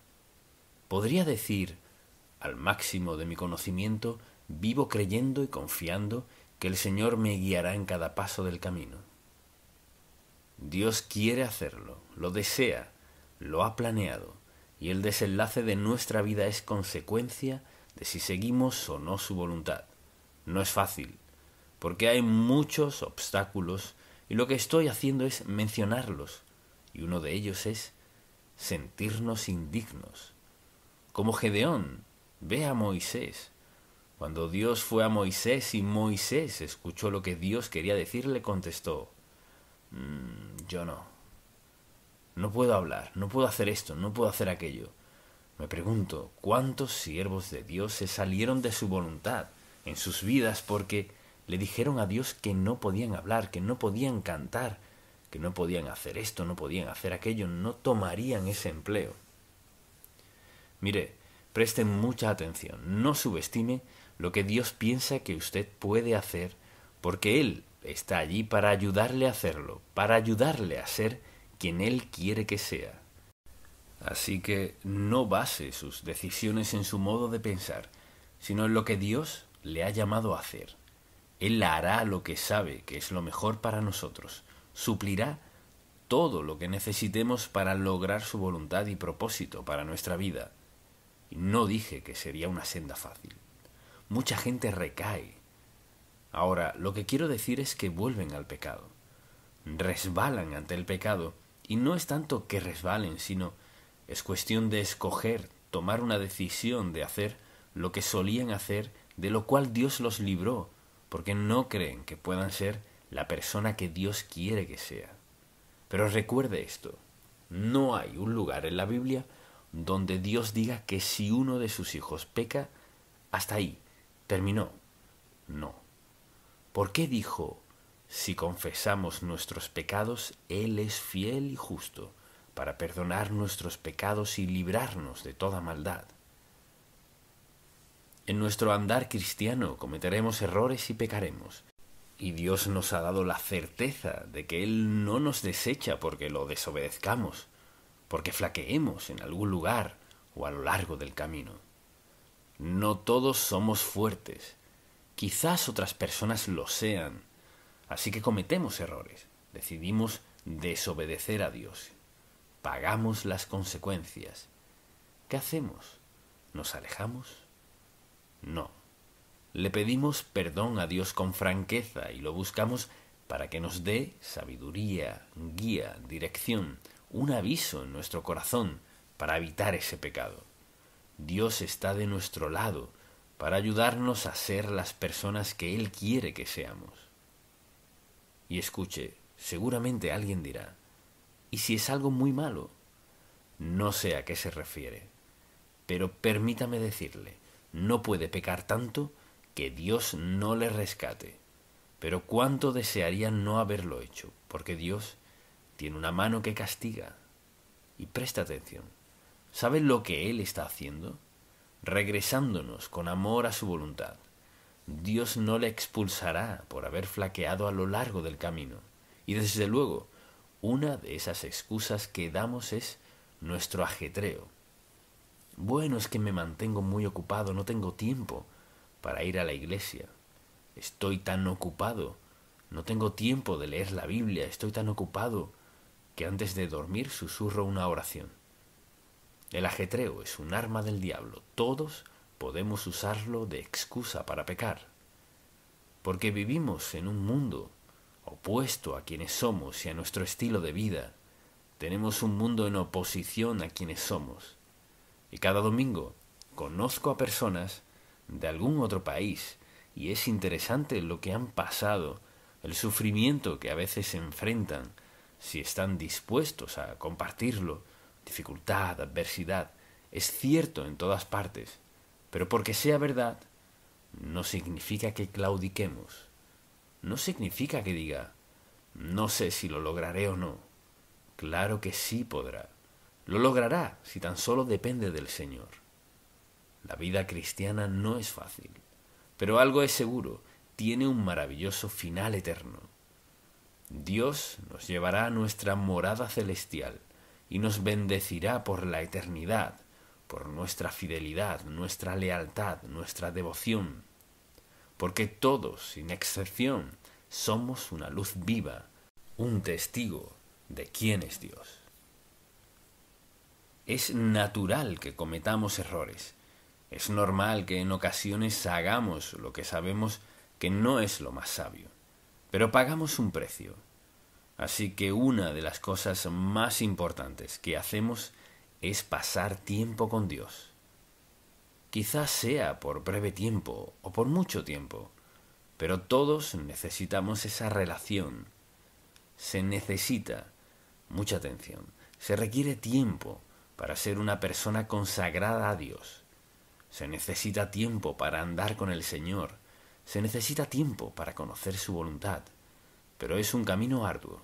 Podría decir, al máximo de mi conocimiento, vivo creyendo y confiando que el Señor me guiará en cada paso del camino. Dios quiere hacerlo, lo desea, lo ha planeado, y el desenlace de nuestra vida es consecuencia de si seguimos o no su voluntad. No es fácil, porque hay muchos obstáculos y lo que estoy haciendo es mencionarlos, y uno de ellos es sentirnos indignos. Como Gedeón, ve a Moisés. Cuando Dios fue a Moisés y Moisés escuchó lo que Dios quería decirle, contestó, yo no. No puedo hablar, no puedo hacer esto, no puedo hacer aquello. Me pregunto, ¿cuántos siervos de Dios se salieron de su voluntad en sus vidas porque le dijeron a Dios que no podían hablar, que no podían cantar, que no podían hacer esto, no podían hacer aquello, no tomarían ese empleo? Mire, presten mucha atención, no subestime lo que Dios piensa que usted puede hacer, porque Él está allí para ayudarle a hacerlo, para ayudarle a ser quien Él quiere que sea. Así que no base sus decisiones en su modo de pensar, sino en lo que Dios le ha llamado a hacer. Él hará lo que sabe que es lo mejor para nosotros, suplirá todo lo que necesitemos para lograr su voluntad y propósito para nuestra vida. Y no dije que sería una senda fácil. Mucha gente recae. Ahora, lo que quiero decir es que vuelven al pecado. Resbalan ante el pecado, y no es tanto que resbalen, sino es cuestión de escoger, tomar una decisión de hacer lo que solían hacer, de lo cual Dios los libró, porque no creen que puedan ser la persona que Dios quiere que sea. Pero recuerde esto, no hay un lugar en la Biblia donde Dios diga que si uno de sus hijos peca, hasta ahí, terminó. No. ¿Por qué dijo, si confesamos nuestros pecados, Él es fiel y justo para perdonar nuestros pecados y librarnos de toda maldad? En nuestro andar cristiano cometeremos errores y pecaremos, y Dios nos ha dado la certeza de que Él no nos desecha porque lo desobedezcamos, porque flaqueemos en algún lugar o a lo largo del camino. No todos somos fuertes, quizás otras personas lo sean, así que cometemos errores, decidimos desobedecer a Dios, pagamos las consecuencias. ¿Qué hacemos? ¿Nos alejamos? No. Le pedimos perdón a Dios con franqueza y lo buscamos para que nos dé sabiduría, guía, dirección, un aviso en nuestro corazón para evitar ese pecado. Dios está de nuestro lado para ayudarnos a ser las personas que Él quiere que seamos. Y escuche, seguramente alguien dirá, ¿y si es algo muy malo? No sé a qué se refiere, pero permítame decirle, no puede pecar tanto que Dios no le rescate. Pero cuánto desearía no haberlo hecho, porque Dios tiene una mano que castiga. Y presta atención, ¿sabe lo que Él está haciendo? Regresándonos con amor a su voluntad. Dios no le expulsará por haber flaqueado a lo largo del camino. Y desde luego, una de esas excusas que damos es nuestro ajetreo. Bueno, es que me mantengo muy ocupado, no tengo tiempo para ir a la iglesia. Estoy tan ocupado, no tengo tiempo de leer la Biblia, estoy tan ocupado que antes de dormir susurro una oración. El ajetreo es un arma del diablo, todos podemos usarlo de excusa para pecar, porque vivimos en un mundo opuesto a quienes somos y a nuestro estilo de vida. Tenemos un mundo en oposición a quienes somos. Y cada domingo conozco a personas de algún otro país y es interesante lo que han pasado, el sufrimiento que a veces enfrentan, si están dispuestos a compartirlo, dificultad, adversidad. Es cierto en todas partes, pero porque sea verdad, no significa que claudiquemos. No significa que diga, no sé si lo lograré o no. Claro que sí podrá. Lo logrará si tan solo depende del Señor. La vida cristiana no es fácil, pero algo es seguro, tiene un maravilloso final eterno. Dios nos llevará a nuestra morada celestial y nos bendecirá por la eternidad, por nuestra fidelidad, nuestra lealtad, nuestra devoción, porque todos, sin excepción, somos una luz viva, un testigo de quién es Dios. Es natural que cometamos errores. Es normal que en ocasiones hagamos lo que sabemos que no es lo más sabio. Pero pagamos un precio. Así que una de las cosas más importantes que hacemos es pasar tiempo con Dios. Quizás sea por breve tiempo o por mucho tiempo, pero todos necesitamos esa relación. Se necesita mucha atención, se requiere tiempo para ser una persona consagrada a Dios. Se necesita tiempo para andar con el Señor, se necesita tiempo para conocer su voluntad, pero es un camino arduo.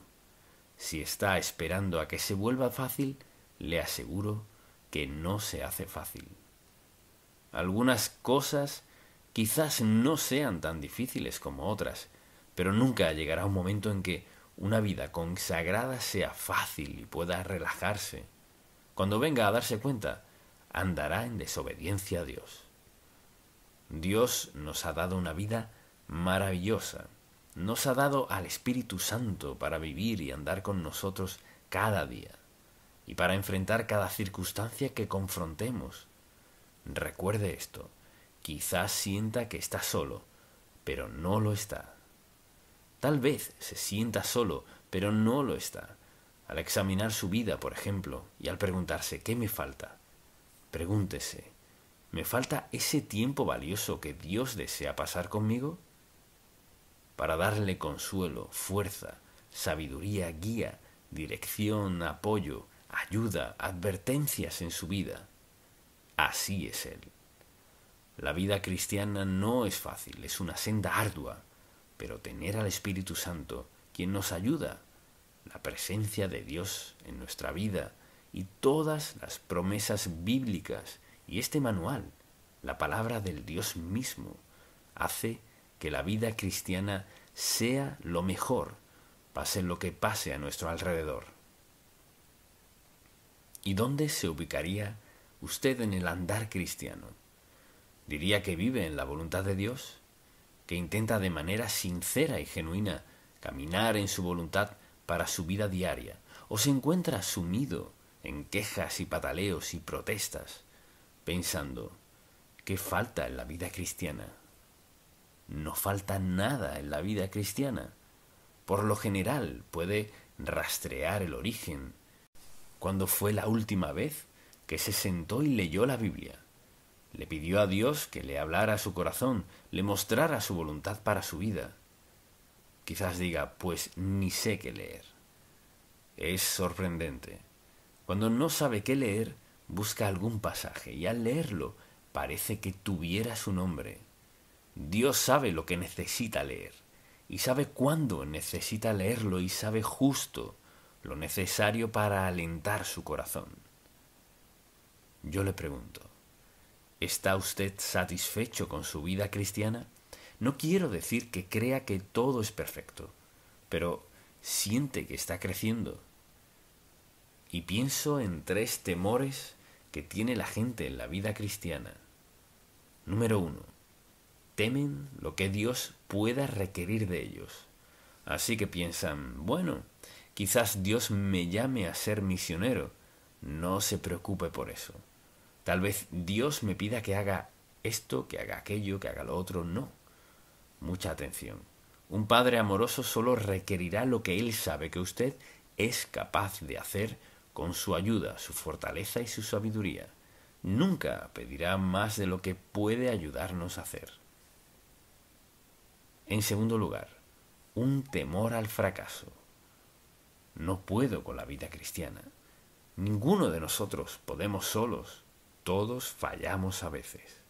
Si está esperando a que se vuelva fácil, le aseguro que no se hace fácil. Algunas cosas quizás no sean tan difíciles como otras, pero nunca llegará un momento en que una vida consagrada sea fácil y pueda relajarse. Cuando venga a darse cuenta, andará en desobediencia a Dios. Dios nos ha dado una vida maravillosa. Nos ha dado al Espíritu Santo para vivir y andar con nosotros cada día y para enfrentar cada circunstancia que confrontemos. Recuerde esto, quizás sienta que está solo, pero no lo está. Tal vez se sienta solo, pero no lo está. Al examinar su vida, por ejemplo, y al preguntarse ¿qué me falta? Pregúntese, ¿me falta ese tiempo valioso que Dios desea pasar conmigo? Para darle consuelo, fuerza, sabiduría, guía, dirección, apoyo, ayuda, advertencias en su vida. Así es Él. La vida cristiana no es fácil, es una senda ardua, pero tener al Espíritu Santo, quien nos ayuda, la presencia de Dios en nuestra vida y todas las promesas bíblicas y este manual, la palabra del Dios mismo, hace que la vida cristiana sea lo mejor, pase lo que pase a nuestro alrededor. ¿Y dónde se ubicaría usted en el andar cristiano? ¿Diría que vive en la voluntad de Dios? ¿Que intenta de manera sincera y genuina caminar en su voluntad para su vida diaria? ¿O se encuentra sumido en quejas y pataleos y protestas, pensando, ¿qué falta en la vida cristiana? No falta nada en la vida cristiana. Por lo general puede rastrear el origen. ¿Cuándo fue la última vez que se sentó y leyó la Biblia? Le pidió a Dios que le hablara a su corazón, le mostrara su voluntad para su vida. Quizás diga, pues ni sé qué leer. Es sorprendente. Cuando no sabe qué leer, busca algún pasaje y al leerlo parece que tuviera su nombre. Dios sabe lo que necesita leer y sabe cuándo necesita leerlo y sabe justo lo necesario para alentar su corazón. Yo le pregunto, ¿está usted satisfecho con su vida cristiana? No quiero decir que crea que todo es perfecto, pero siente que está creciendo. Y pienso en 3 temores que tiene la gente en la vida cristiana. Número 1. Temen lo que Dios pueda requerir de ellos. Así que piensan, bueno, quizás Dios me llame a ser misionero. No se preocupe por eso. Tal vez Dios me pida que haga esto, que haga aquello, que haga lo otro. No. Mucha atención. Un padre amoroso solo requerirá lo que él sabe que usted es capaz de hacer con su ayuda, su fortaleza y su sabiduría. Nunca pedirá más de lo que puede ayudarnos a hacer. En segundo lugar, un temor al fracaso. No puedo con la vida cristiana. Ninguno de nosotros podemos solos. Todos fallamos a veces.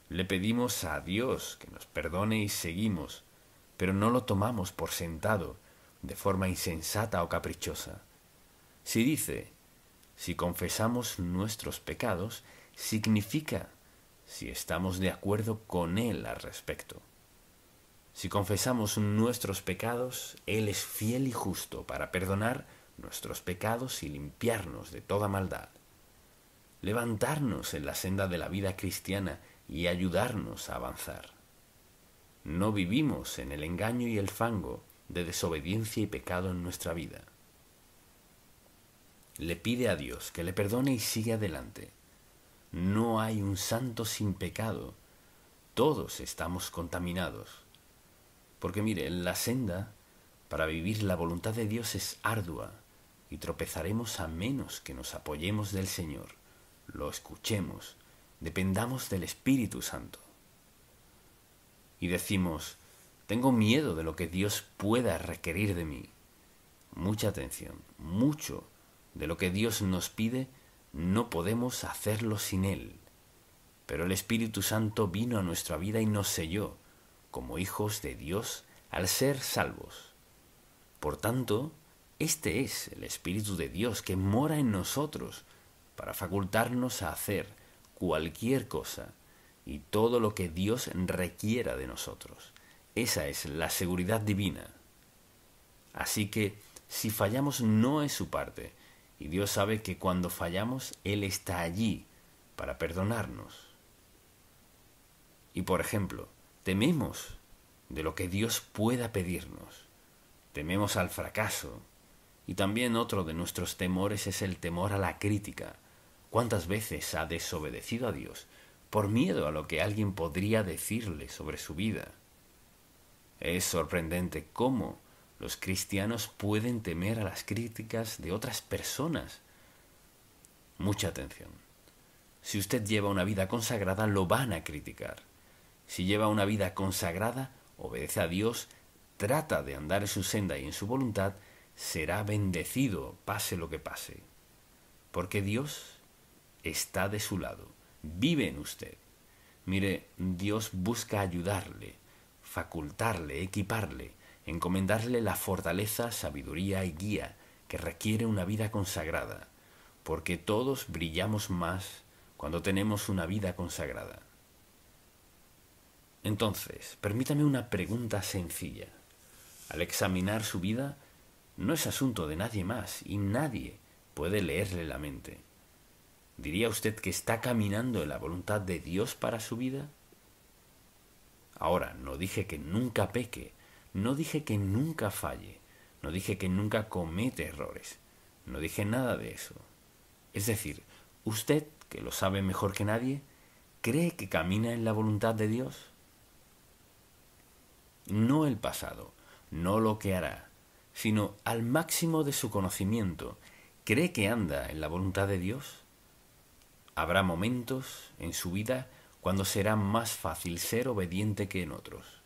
Le pedimos a Dios que nos perdone y seguimos, pero no lo tomamos por sentado, de forma insensata o caprichosa. Si dice, si confesamos nuestros pecados, significa si estamos de acuerdo con Él al respecto. Si confesamos nuestros pecados, Él es fiel y justo para perdonar nuestros pecados y limpiarnos de toda maldad, levantarnos en la senda de la vida cristiana y ayudarnos a avanzar. No vivimos en el engaño y el fango de desobediencia y pecado en nuestra vida. Le pide a Dios que le perdone y sigue adelante. No hay un santo sin pecado. Todos estamos contaminados. Porque mire, la senda para vivir la voluntad de Dios es ardua y tropezaremos a menos que nos apoyemos del Señor, lo escuchemos dependamos del Espíritu Santo. Y decimos, tengo miedo de lo que Dios pueda requerir de mí. Mucha atención, mucho de lo que Dios nos pide no podemos hacerlo sin Él. Pero el Espíritu Santo vino a nuestra vida y nos selló como hijos de Dios al ser salvos. Por tanto, este es el Espíritu de Dios que mora en nosotros para facultarnos a hacer cualquier cosa y todo lo que Dios requiera de nosotros. Esa es la seguridad divina. Así que, si fallamos no es su parte, y Dios sabe que cuando fallamos, Él está allí para perdonarnos. Y por ejemplo, tememos de lo que Dios pueda pedirnos. Tememos al fracaso. Y también otro de nuestros temores es el temor a la crítica. ¿Cuántas veces ha desobedecido a Dios por miedo a lo que alguien podría decirle sobre su vida? Es sorprendente cómo los cristianos pueden temer a las críticas de otras personas. Mucha atención. Si usted lleva una vida consagrada, lo van a criticar. Si lleva una vida consagrada, obedece a Dios, trata de andar en su senda y en su voluntad, será bendecido, pase lo que pase. Porque Dios está de su lado, vive en usted. Mire, Dios busca ayudarle, facultarle, equiparle, encomendarle la fortaleza, sabiduría y guía que requiere una vida consagrada, porque todos brillamos más cuando tenemos una vida consagrada. Entonces, permítame una pregunta sencilla. Al examinar su vida, no es asunto de nadie más y nadie puede leerle la mente. ¿Diría usted que está caminando en la voluntad de Dios para su vida? Ahora, no dije que nunca peque, no dije que nunca falle, no dije que nunca comete errores, no dije nada de eso. Es decir, usted, que lo sabe mejor que nadie, ¿cree que camina en la voluntad de Dios? No el pasado, no lo que hará, sino al máximo de su conocimiento, ¿cree que anda en la voluntad de Dios? Habrá momentos en su vida cuando será más fácil ser obediente que en otros.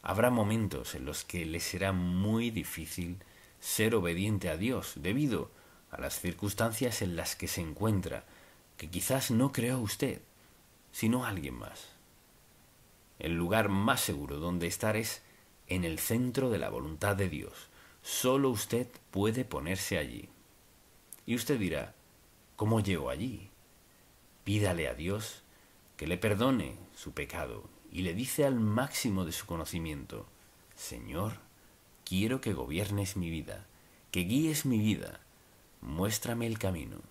Habrá momentos en los que le será muy difícil ser obediente a Dios debido a las circunstancias en las que se encuentra, que quizás no creó usted, sino alguien más. El lugar más seguro donde estar es en el centro de la voluntad de Dios. Solo usted puede ponerse allí. Y usted dirá, ¿cómo llego allí? Pídale a Dios que le perdone su pecado y le dice al máximo de su conocimiento, Señor, quiero que gobiernes mi vida, que guíes mi vida, muéstrame el camino.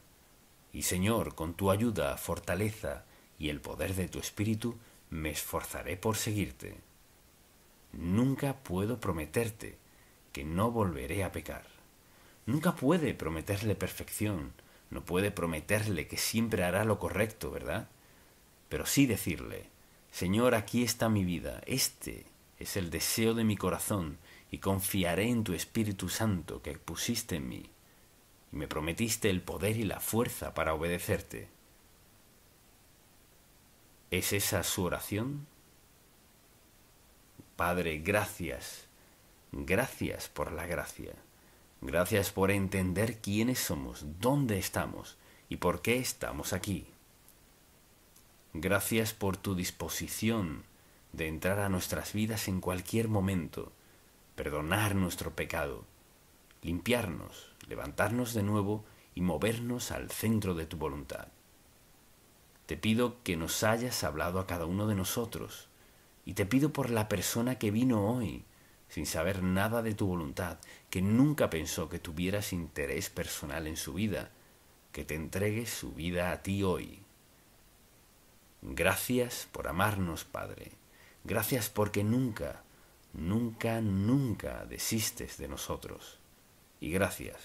Y Señor, con tu ayuda, fortaleza y el poder de tu Espíritu, me esforzaré por seguirte. Nunca puedo prometerte que no volveré a pecar. Nunca puede prometerle perfección, no puede prometerle que siempre hará lo correcto, ¿verdad? Pero sí decirle, Señor, aquí está mi vida, este es el deseo de mi corazón, y confiaré en tu Espíritu Santo que pusiste en mí, y me prometiste el poder y la fuerza para obedecerte. ¿Es esa su oración? Padre, gracias, gracias por la gracia. Gracias por entender quiénes somos, dónde estamos y por qué estamos aquí. Gracias por tu disposición de entrar a nuestras vidas en cualquier momento, perdonar nuestro pecado, limpiarnos, levantarnos de nuevo y movernos al centro de tu voluntad. Te pido que nos hayas hablado a cada uno de nosotros y te pido por la persona que vino hoy sin saber nada de tu voluntad, que nunca pensó que tuvieras interés personal en su vida, que te entregues su vida a ti hoy. Gracias por amarnos, Padre. Gracias porque nunca, nunca, nunca desistes de nosotros. Y gracias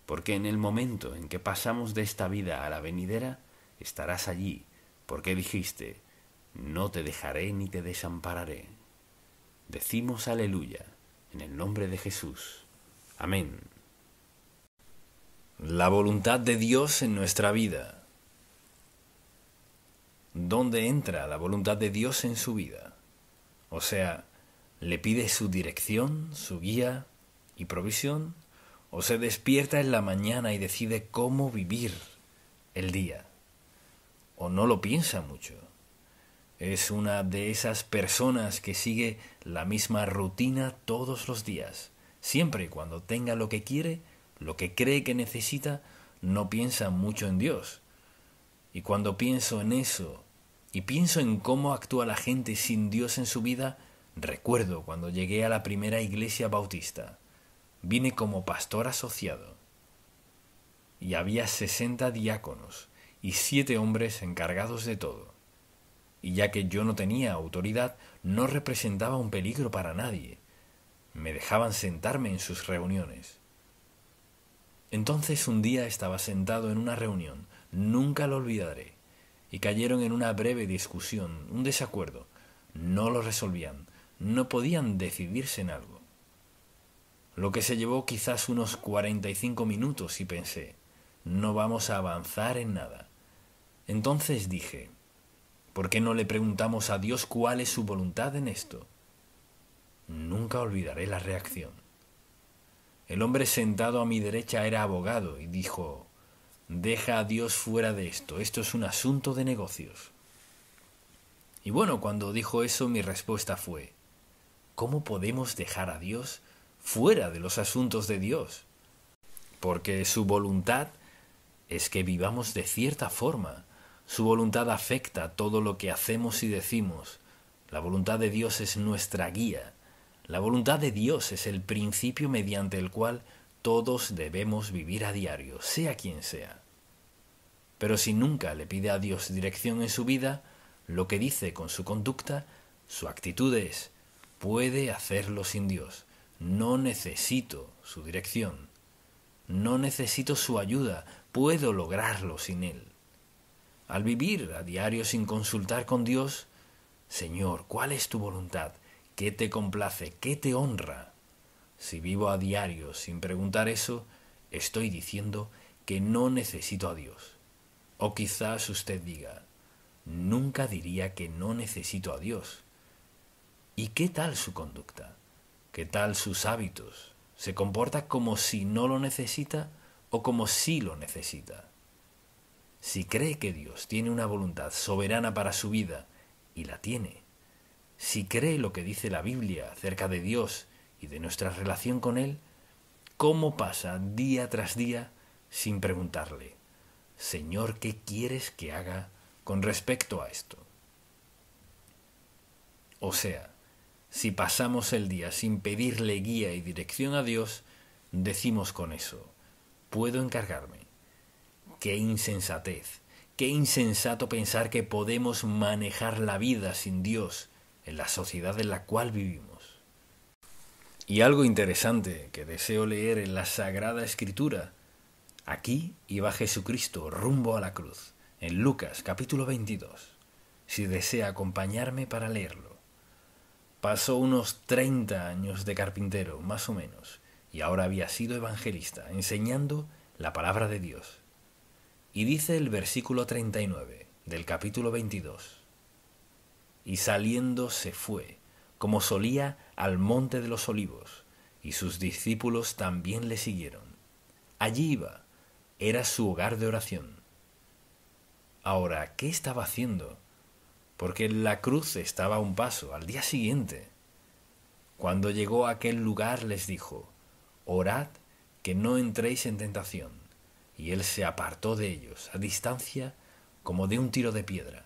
porque en el momento en que pasamos de esta vida a la venidera, estarás allí, porque dijiste, no te dejaré ni te desampararé. Decimos aleluya, en el nombre de Jesús. Amén. La voluntad de Dios en nuestra vida. ¿dónde entra la voluntad de Dios en su vida? O sea, ¿le pide su dirección, su guía y provisión? ¿O se despierta en la mañana y decide cómo vivir el día? ¿O no lo piensa mucho? Es una de esas personas que sigue la misma rutina todos los días. Siempre y cuando tenga lo que quiere, lo que cree que necesita, no piensa mucho en Dios. Y cuando pienso en eso, y pienso en cómo actúa la gente sin Dios en su vida, recuerdo cuando llegué a la primera iglesia bautista. Vine como pastor asociado. Y había 60 diáconos y 7 hombres encargados de todo. Y ya que yo no tenía autoridad, no representaba un peligro para nadie. Me dejaban sentarme en sus reuniones. Entonces un día estaba sentado en una reunión, nunca lo olvidaré, y cayeron en una breve discusión, un desacuerdo. No lo resolvían, no podían decidirse en algo. Lo que se llevó quizás unos 45 minutos y pensé, no vamos a avanzar en nada. Entonces dije, ¿por qué no le preguntamos a Dios cuál es su voluntad en esto? Nunca olvidaré la reacción. El hombre sentado a mi derecha era abogado y dijo, deja a Dios fuera de esto es un asunto de negocios. Y bueno, cuando dijo eso mi respuesta fue, ¿cómo podemos dejar a Dios fuera de los asuntos de Dios? Porque su voluntad es que vivamos de cierta forma. Su voluntad afecta todo lo que hacemos y decimos. La voluntad de Dios es nuestra guía. La voluntad de Dios es el principio mediante el cual todos debemos vivir a diario, sea quien sea. Pero si nunca le pide a Dios dirección en su vida, lo que dice con su conducta, su actitud es, puede hacerlo sin Dios. No necesito su dirección. No necesito su ayuda. Puedo lograrlo sin Él. Al vivir a diario sin consultar con Dios, Señor, ¿cuál es tu voluntad? ¿Qué te complace? ¿Qué te honra? Si vivo a diario sin preguntar eso, estoy diciendo que no necesito a Dios. O quizás usted diga, nunca diría que no necesito a Dios. ¿Y qué tal su conducta? ¿Qué tal sus hábitos? ¿Se comporta como si no lo necesita o como si lo necesita? Si cree que Dios tiene una voluntad soberana para su vida, y la tiene, si cree lo que dice la Biblia acerca de Dios y de nuestra relación con Él, ¿cómo pasa día tras día sin preguntarle, Señor, ¿qué quieres que haga con respecto a esto? O sea, si pasamos el día sin pedirle guía y dirección a Dios, decimos con eso, puedo encargarme. ¡Qué insensatez! ¡Qué insensato pensar que podemos manejar la vida sin Dios en la sociedad en la cual vivimos! Y algo interesante que deseo leer en la Sagrada Escritura. Aquí iba Jesucristo rumbo a la cruz, en Lucas capítulo 22, si desea acompañarme para leerlo. Pasó unos 30 años de carpintero, más o menos, y ahora había sido evangelista, enseñando la palabra de Dios. Y dice el versículo 39 del capítulo 22, y saliendo se fue, como solía, al monte de los olivos, y sus discípulos también le siguieron. Allí iba, era su hogar de oración. Ahora, ¿qué estaba haciendo? Porque la cruz estaba a un paso, al día siguiente. Cuando llegó a aquel lugar les dijo, orad que no entréis en tentación. Y él se apartó de ellos, a distancia como de un tiro de piedra,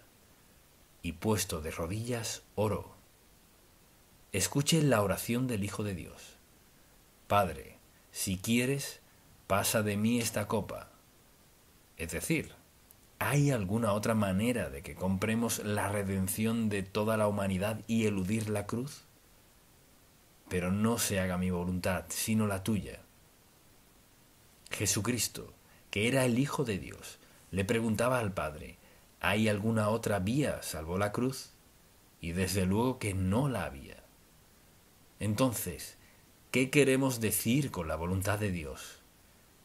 y puesto de rodillas, oró. Escuchen la oración del Hijo de Dios. Padre, si quieres, pasa de mí esta copa. Es decir, ¿hay alguna otra manera de que compremos la redención de toda la humanidad y eludir la cruz? Pero no se haga mi voluntad, sino la tuya. Jesucristo, que era el Hijo de Dios, le preguntaba al Padre, ¿hay alguna otra vía salvo la cruz? Y desde luego que no la había. Entonces, ¿qué queremos decir con la voluntad de Dios?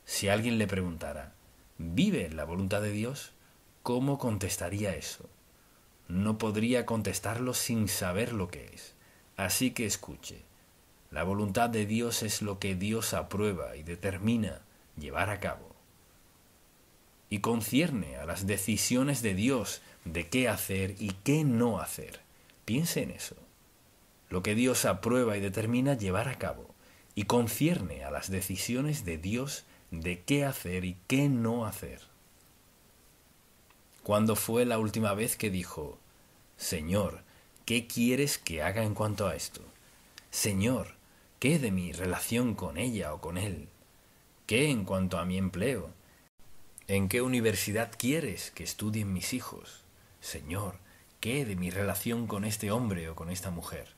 Si alguien le preguntara, ¿vive en la voluntad de Dios? ¿Cómo contestaría eso? no podría contestarlo sin saber lo que es. Así que escuche. La voluntad de Dios es lo que Dios aprueba y determina llevar a cabo. Y concierne a las decisiones de Dios de qué hacer y qué no hacer. Piense en eso. Lo que Dios aprueba y determina llevar a cabo. Y concierne a las decisiones de Dios de qué hacer y qué no hacer. ¿Cuándo fue la última vez que dijo, Señor, ¿qué quieres que haga en cuanto a esto? Señor, ¿qué de mi relación con ella o con él? ¿Qué en cuanto a mi empleo? ¿En qué universidad quieres que estudien mis hijos? Señor, ¿qué de mi relación con este hombre o con esta mujer?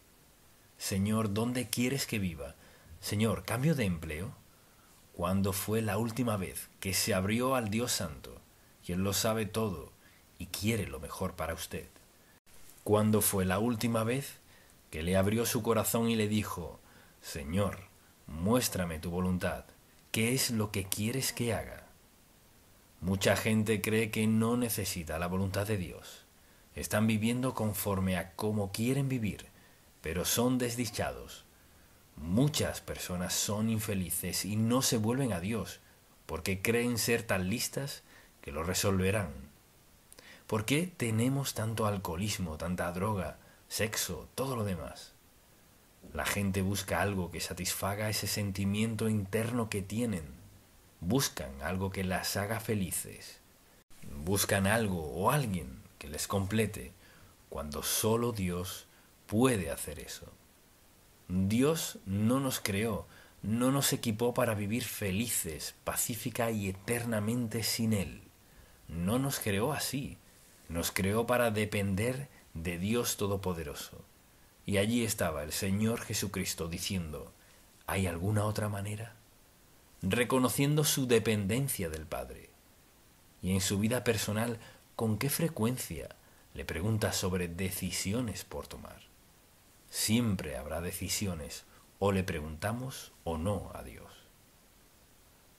Señor, ¿dónde quieres que viva? Señor, ¿cambio de empleo? ¿Cuándo fue la última vez que se abrió al Dios Santo, quien lo sabe todo y quiere lo mejor para usted? ¿Cuándo fue la última vez que le abrió su corazón y le dijo, Señor, muéstrame tu voluntad, ¿qué es lo que quieres que haga? Mucha gente cree que no necesita la voluntad de Dios. Están viviendo conforme a cómo quieren vivir, pero son desdichados. Muchas personas son infelices y no se vuelven a Dios porque creen ser tan listas que lo resolverán. ¿Por qué tenemos tanto alcoholismo, tanta droga, sexo, todo lo demás? La gente busca algo que satisfaga ese sentimiento interno que tienen. Buscan algo que las haga felices. Buscan algo o alguien que les complete, cuando solo Dios puede hacer eso. Dios no nos creó, no nos equipó para vivir felices, pacífica y eternamente sin Él. No nos creó así. Nos creó para depender de Dios Todopoderoso. Y allí estaba el Señor Jesucristo diciendo, ¿hay alguna otra manera? Reconociendo su dependencia del Padre. Y en su vida personal, ¿con qué frecuencia le pregunta sobre decisiones por tomar? Siempre habrá decisiones, o le preguntamos o no a Dios.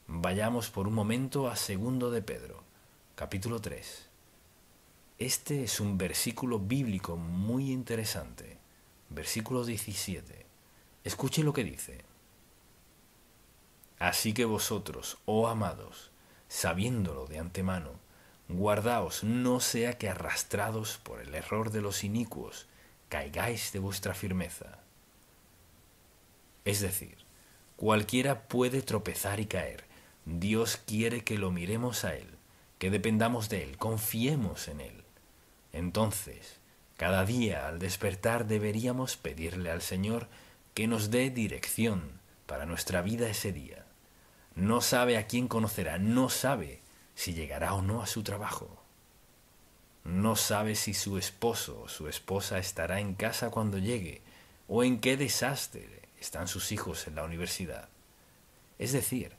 Vayamos por un momento a 2 de Pedro, capítulo 3. Este es un versículo bíblico muy interesante. Versículo 17. Escuche lo que dice. Así que vosotros, oh amados, sabiéndolo de antemano, guardaos no sea que arrastrados por el error de los inicuos, caigáis de vuestra firmeza. Es decir, cualquiera puede tropezar y caer. Dios quiere que lo miremos a Él, que dependamos de Él, confiemos en Él. Entonces, cada día al despertar deberíamos pedirle al Señor que nos dé dirección para nuestra vida ese día. No sabe a quién conocerá, no sabe si llegará o no a su trabajo. No sabe si su esposo o su esposa estará en casa cuando llegue, o en qué desastre están sus hijos en la universidad. Es decir,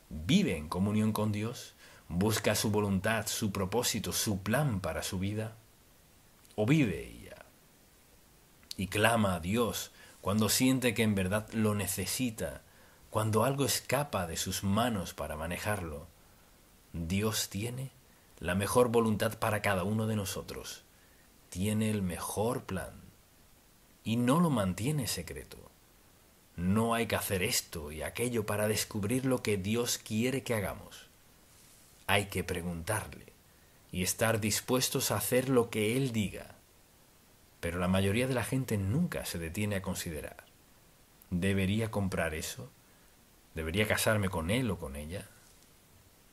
vive en comunión con Dios, busca su voluntad, su propósito, su plan para su vida, o vive ella y clama a Dios cuando siente que en verdad lo necesita, cuando algo escapa de sus manos para manejarlo. Dios tiene la mejor voluntad para cada uno de nosotros, tiene el mejor plan y no lo mantiene secreto. No hay que hacer esto y aquello para descubrir lo que Dios quiere que hagamos. Hay que preguntarle y estar dispuestos a hacer lo que Él diga. Pero la mayoría de la gente nunca se detiene a considerar. ¿Debería comprar eso? ¿Debería casarme con él o con ella?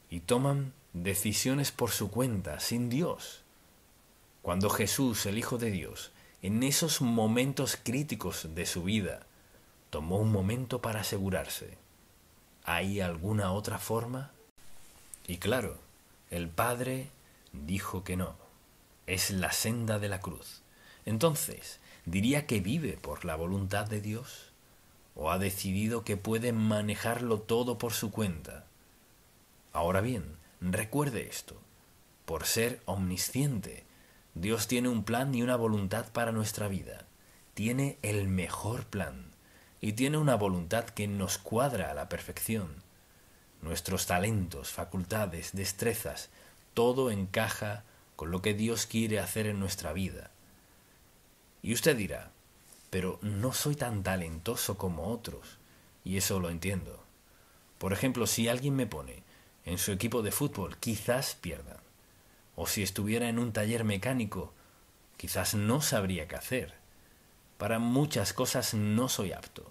Y toman decisiones por su cuenta, sin Dios. Cuando Jesús, el Hijo de Dios, en esos momentos críticos de su vida, tomó un momento para asegurarse, ¿hay alguna otra forma? Y claro, el Padre dijo que no. Es la senda de la cruz. Entonces, ¿diría que vive por la voluntad de Dios? ¿O ha decidido que puede manejarlo todo por su cuenta? Ahora bien, recuerde esto. Por ser omnisciente, Dios tiene un plan y una voluntad para nuestra vida. Tiene el mejor plan. Y tiene una voluntad que nos cuadra a la perfección. Nuestros talentos, facultades, destrezas, todo encaja con lo que Dios quiere hacer en nuestra vida. Y usted dirá, pero no soy tan talentoso como otros, y eso lo entiendo. Por ejemplo, si alguien me pone en su equipo de fútbol, quizás pierdan. O si estuviera en un taller mecánico, quizás no sabría qué hacer. Para muchas cosas no soy apto.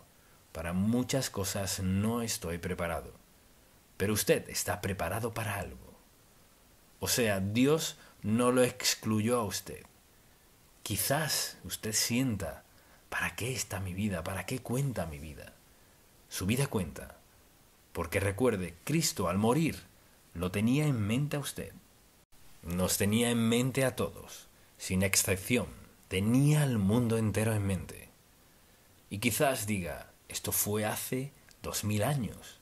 Para muchas cosas no estoy preparado. Pero usted está preparado para algo. O sea, Dios no lo excluyó a usted. Quizás usted sienta, ¿para qué está mi vida? ¿Para qué cuenta mi vida? Su vida cuenta. Porque recuerde, Cristo al morir lo tenía en mente a usted. Nos tenía en mente a todos, sin excepción. Tenía al mundo entero en mente. Y quizás diga, esto fue hace 2000 años.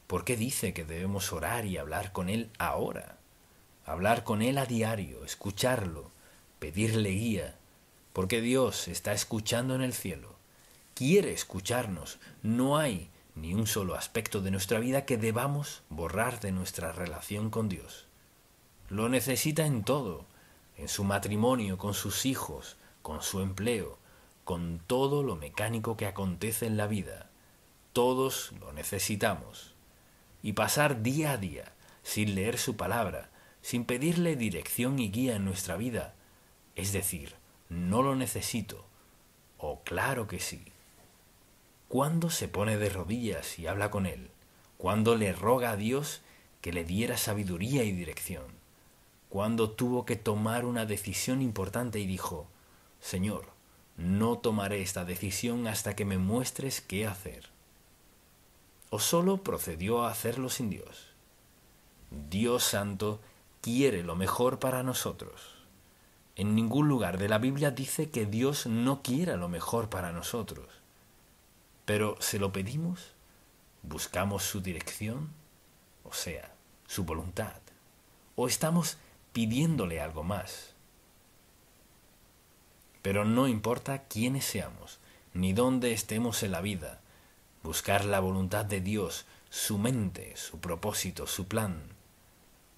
¿Por qué dice que debemos orar y hablar con Él ahora? Hablar con Él a diario, escucharlo, pedirle guía, porque Dios está escuchando en el cielo. Quiere escucharnos. No hay ni un solo aspecto de nuestra vida que debamos borrar de nuestra relación con Dios. Lo necesita en todo, en su matrimonio, con sus hijos, con su empleo, con todo lo mecánico que acontece en la vida. Todos lo necesitamos. Y pasar día a día, sin leer su palabra, sin pedirle dirección y guía en nuestra vida, es decir, no lo necesito, o claro que sí. ¿Cuándo se pone de rodillas y habla con Él? ¿Cuándo le roga a Dios que le diera sabiduría y dirección? ¿Cuándo tuvo que tomar una decisión importante y dijo, Señor, no tomaré esta decisión hasta que me muestres qué hacer? ¿O solo procedió a hacerlo sin Dios? Dios Santo quiere lo mejor para nosotros. En ningún lugar de la Biblia dice que Dios no quiera lo mejor para nosotros. Pero ¿se lo pedimos? ¿Buscamos su dirección? O sea, su voluntad. ¿O estamos pidiéndole algo más? Pero no importa quiénes seamos, ni dónde estemos en la vida, buscar la voluntad de Dios, su mente, su propósito, su plan.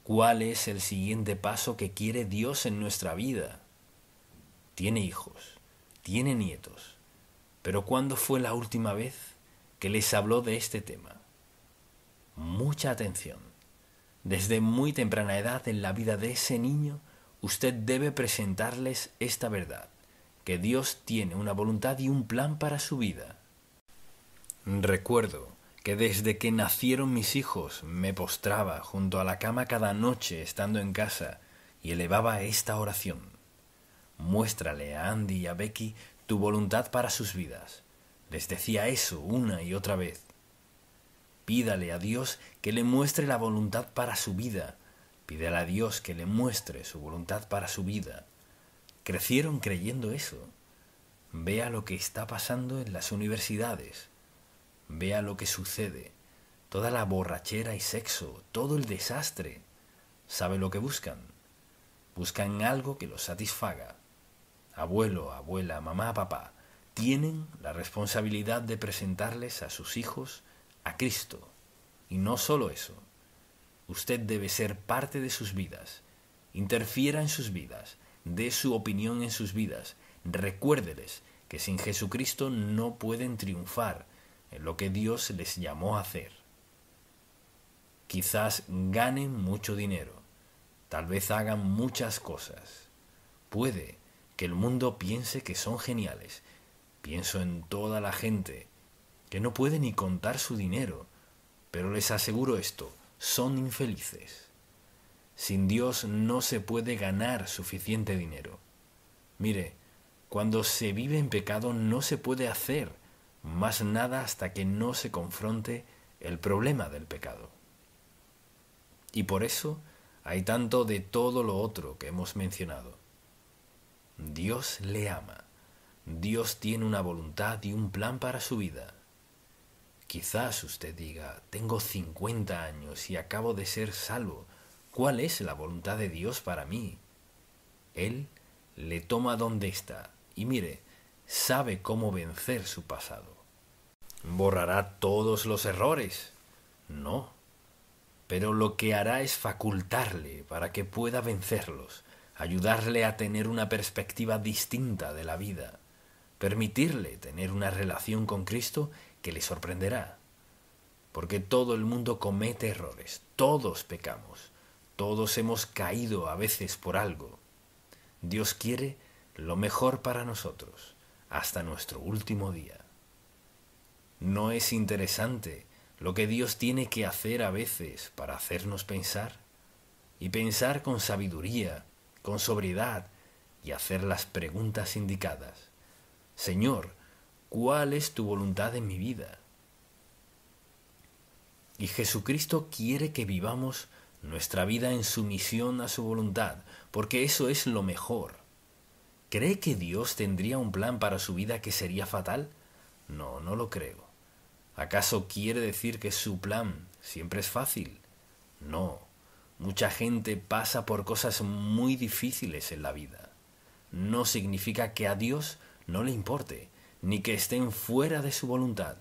¿Cuál es el siguiente paso que quiere Dios en nuestra vida? Tiene hijos, tiene nietos, pero ¿cuándo fue la última vez que les habló de este tema? Mucha atención. Desde muy temprana edad en la vida de ese niño, usted debe presentarles esta verdad, que Dios tiene una voluntad y un plan para su vida. Recuerdo que desde que nacieron mis hijos me postraba junto a la cama cada noche estando en casa y elevaba esta oración. Muéstrale a Andy y a Becky tu voluntad para sus vidas. Les decía eso una y otra vez. Pídale a Dios que le muestre la voluntad para su vida. Pídale a Dios que le muestre su voluntad para su vida. Crecieron creyendo eso. Vea lo que está pasando en las universidades. Vea lo que sucede. Toda la borrachera y sexo, todo el desastre. ¿Sabe lo que buscan? Buscan algo que los satisfaga. Abuelo, abuela, mamá, papá, tienen la responsabilidad de presentarles a sus hijos a Cristo. Y no solo eso. Usted debe ser parte de sus vidas. Interfiera en sus vidas. Dé su opinión en sus vidas. Recuérdeles que sin Jesucristo no pueden triunfar en lo que Dios les llamó a hacer. Quizás ganen mucho dinero. Tal vez hagan muchas cosas. Puede que el mundo piense que son geniales. Pienso en toda la gente que no puede ni contar su dinero, pero les aseguro esto, son infelices. Sin Dios no se puede ganar suficiente dinero. Mire, cuando se vive en pecado no se puede hacer más nada hasta que no se confronte el problema del pecado. Y por eso hay tanto de todo lo otro que hemos mencionado. Dios le ama. Dios tiene una voluntad y un plan para su vida. Quizás usted diga, tengo 50 años y acabo de ser salvo. ¿Cuál es la voluntad de Dios para mí? Él le toma donde está y mire, sabe cómo vencer su pasado. ¿Borrará todos los errores? No. Pero lo que hará es facultarle para que pueda vencerlos, ayudarle a tener una perspectiva distinta de la vida, permitirle tener una relación con Cristo que le sorprenderá. Porque todo el mundo comete errores, todos pecamos, todos hemos caído a veces por algo. Dios quiere lo mejor para nosotros, hasta nuestro último día. ¿No es interesante lo que Dios tiene que hacer a veces para hacernos pensar? Y pensar con sabiduría, con sobriedad, y hacer las preguntas indicadas. Señor, ¿cuál es tu voluntad en mi vida? Y Jesucristo quiere que vivamos nuestra vida en sumisión a su voluntad, porque eso es lo mejor. ¿Cree que Dios tendría un plan para su vida que sería fatal? No, no lo creo. ¿Acaso quiere decir que su plan siempre es fácil? No. Mucha gente pasa por cosas muy difíciles en la vida. No significa que a Dios no le importe, ni que estén fuera de su voluntad,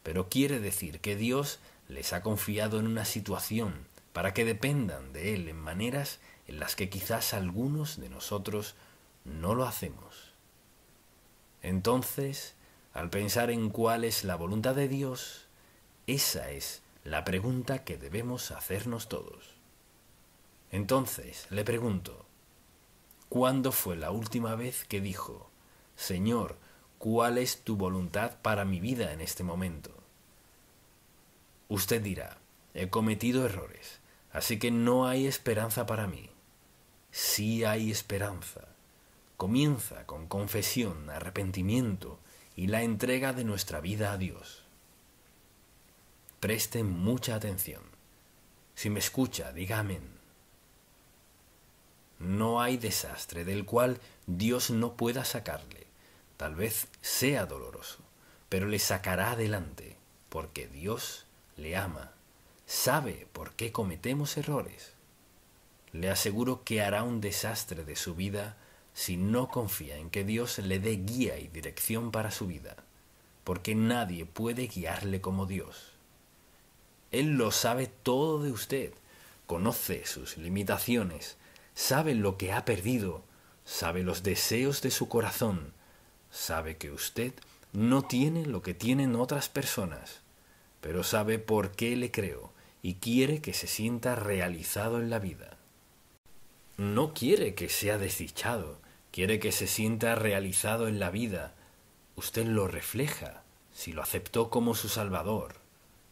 pero quiere decir que Dios les ha confiado en una situación para que dependan de Él en maneras en las que quizás algunos de nosotros no lo hacemos. Entonces, al pensar en cuál es la voluntad de Dios, esa es la pregunta que debemos hacernos todos. Entonces, le pregunto, ¿cuándo fue la última vez que dijo, Señor, ¿cuál es tu voluntad para mi vida en este momento? Usted dirá, he cometido errores, así que no hay esperanza para mí. Sí hay esperanza. Comienza con confesión, arrepentimiento y la entrega de nuestra vida a Dios. Preste mucha atención. Si me escucha, diga amén. No hay desastre del cual Dios no pueda sacarle. Tal vez sea doloroso, pero le sacará adelante, porque Dios le ama, sabe por qué cometemos errores. Le aseguro que hará un desastre de su vida si no confía en que Dios le dé guía y dirección para su vida, porque nadie puede guiarle como Dios. Él lo sabe todo de usted, conoce sus limitaciones, sabe lo que ha perdido, sabe los deseos de su corazón, sabe que usted no tiene lo que tienen otras personas, pero sabe por qué le creó y quiere que se sienta realizado en la vida. No quiere que sea desdichado, quiere que se sienta realizado en la vida. Usted lo refleja si lo aceptó como su Salvador.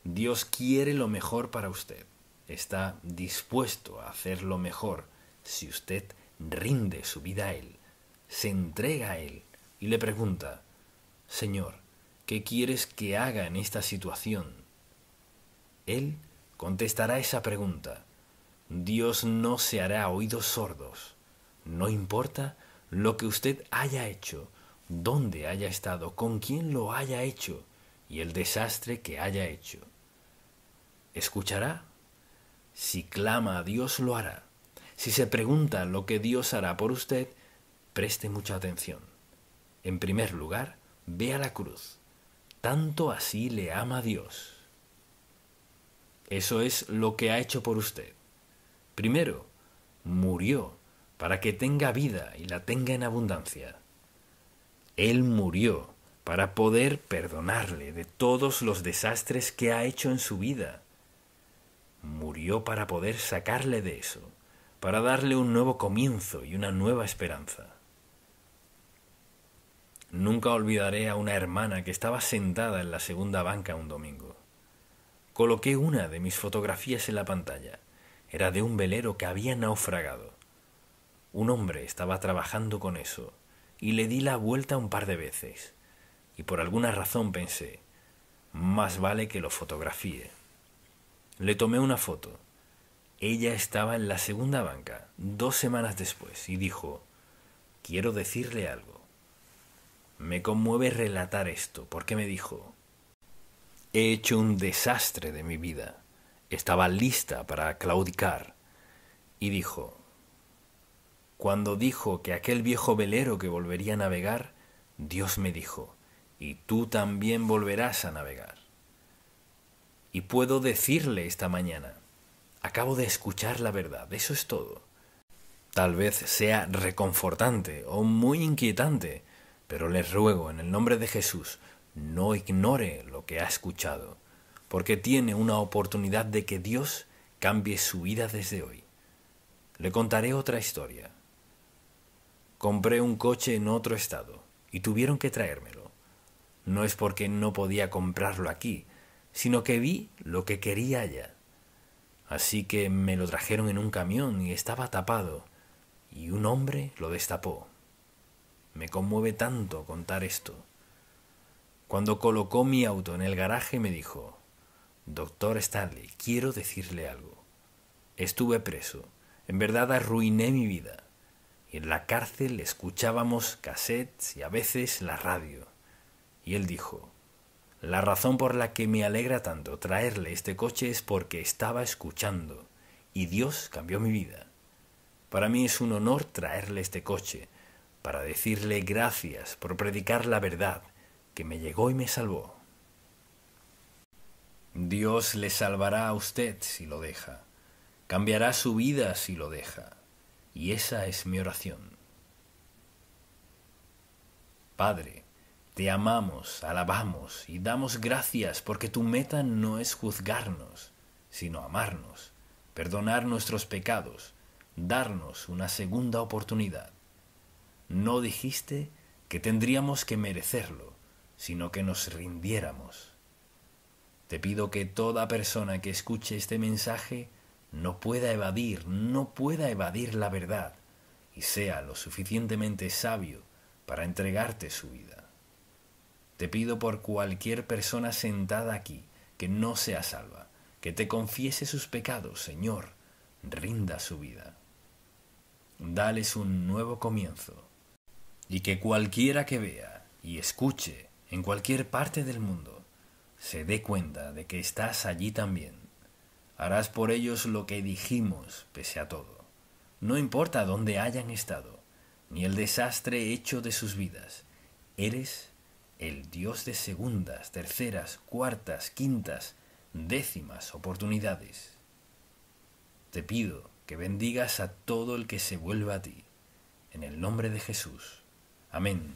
Dios quiere lo mejor para usted. Está dispuesto a hacer lo mejor si usted rinde su vida a Él, se entrega a Él y le pregunta, Señor, ¿qué quieres que haga en esta situación? Él contestará esa pregunta. Dios no se hará oídos sordos. No importa lo que usted haya hecho, dónde haya estado, con quién lo haya hecho y el desastre que haya hecho. ¿Escuchará? Si clama a Dios, lo hará. Si se pregunta lo que Dios hará por usted, preste mucha atención. En primer lugar, vea la cruz. Tanto así le ama a Dios. Eso es lo que ha hecho por usted. Primero, murió para que tenga vida y la tenga en abundancia. Él murió para poder perdonarle de todos los desastres que ha hecho en su vida. Murió para poder sacarle de eso, para darle un nuevo comienzo y una nueva esperanza. Nunca olvidaré a una hermana que estaba sentada en la segunda banca un domingo. Coloqué una de mis fotografías en la pantalla. Era de un velero que había naufragado. Un hombre estaba trabajando con eso y le di la vuelta un par de veces. Y por alguna razón pensé, más vale que lo fotografíe. Le tomé una foto. Ella estaba en la segunda banca 2 semanas después y dijo, quiero decirle algo. Me conmueve relatar esto porque me dijo, he hecho un desastre de mi vida. Estaba lista para claudicar. Y dijo, cuando dijo que aquel viejo velero que volvería a navegar, Dios me dijo, y tú también volverás a navegar. Y puedo decirle esta mañana, acabo de escuchar la verdad, eso es todo. Tal vez sea reconfortante o muy inquietante, pero les ruego en el nombre de Jesús, no ignore lo que ha escuchado, porque tiene una oportunidad de que Dios cambie su vida desde hoy. Le contaré otra historia. Compré un coche en otro estado y tuvieron que traérmelo. No es porque no podía comprarlo aquí, sino que vi lo que quería allá. Así que me lo trajeron en un camión y estaba tapado, y un hombre lo destapó. Me conmueve tanto contar esto. Cuando colocó mi auto en el garaje me dijo: «Doctor Stanley, quiero decirle algo. Estuve preso, en verdad arruiné mi vida. Y en la cárcel escuchábamos cassettes y a veces la radio». Y él dijo: «La razón por la que me alegra tanto traerle este coche es porque estaba escuchando, y Dios cambió mi vida. Para mí es un honor traerle este coche, para decirle gracias por predicar la verdad, que me llegó y me salvó». Dios le salvará a usted si lo deja. Cambiará su vida si lo deja. Y esa es mi oración. Padre, te amamos, alabamos y damos gracias porque tu meta no es juzgarnos, sino amarnos, perdonar nuestros pecados, darnos una segunda oportunidad. No dijiste que tendríamos que merecerlo, sino que nos rindiéramos. Te pido que toda persona que escuche este mensaje no pueda evadir la verdad y sea lo suficientemente sabio para entregarte su vida. Te pido por cualquier persona sentada aquí que no sea salva, que te confiese sus pecados, Señor, rinda su vida. Dales un nuevo comienzo y que cualquiera que vea y escuche en cualquier parte del mundo se dé cuenta de que estás allí también. Harás por ellos lo que dijimos pese a todo. No importa dónde hayan estado, ni el desastre hecho de sus vidas. Eres el Dios de segundas, terceras, cuartas, quintas, décimas oportunidades. Te pido que bendigas a todo el que se vuelva a ti. En el nombre de Jesús. Amén.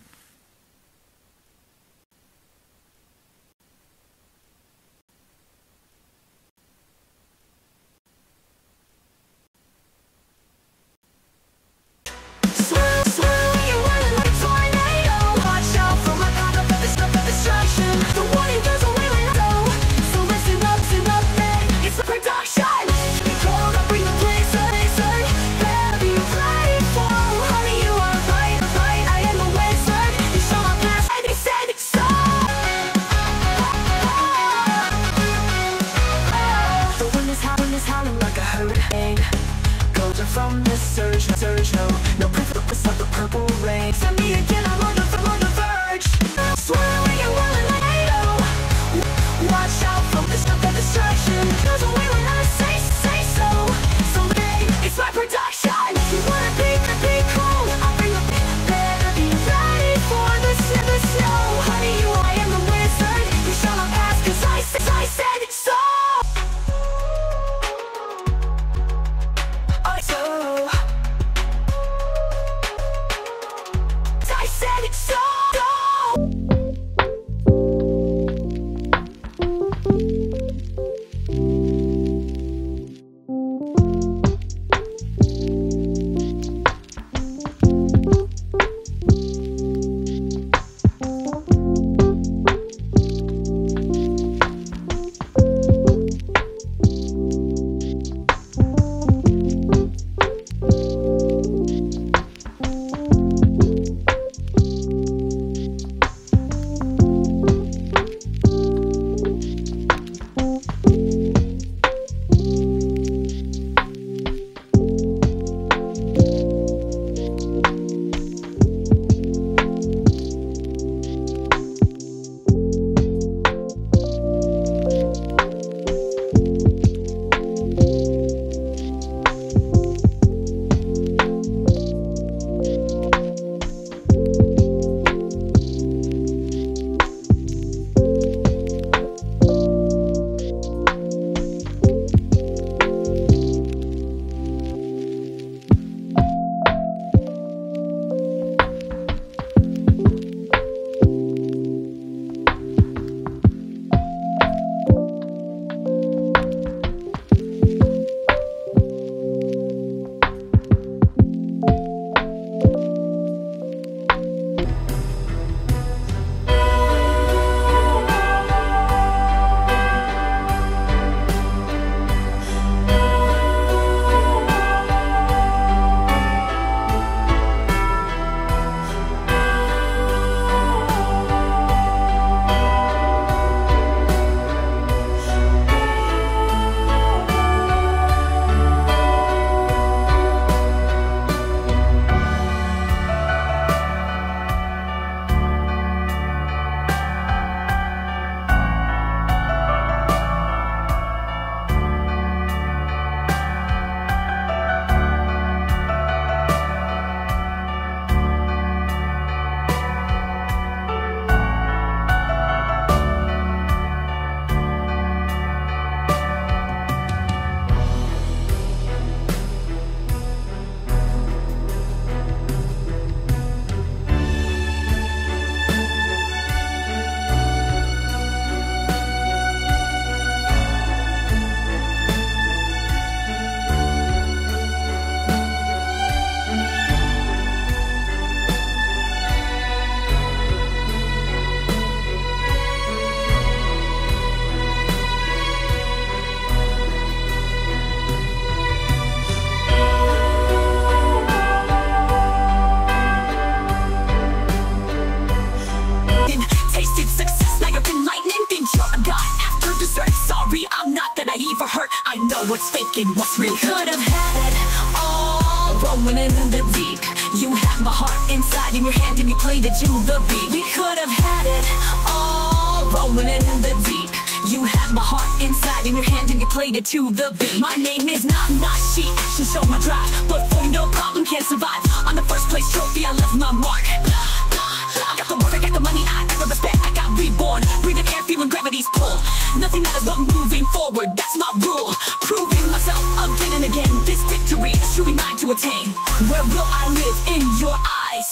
it was real. Could have had it all, rolling in the deep. You had my heart inside in your hand and you played it to the beat. We could have had it all, rolling in the deep. You had my heart inside in your hand and you played it to the beat. My name is not she, action show my drive, but for no problem can't survive. On the first place trophy I left my mark. I got the work, I got the money, I got the respect, I got reborn. Breathing air, feeling gravity's pull. Nothing matters but moving forward, that's my rule. Proving myself again and again. This victory is truly mine to attain. Where will I live? In your eyes.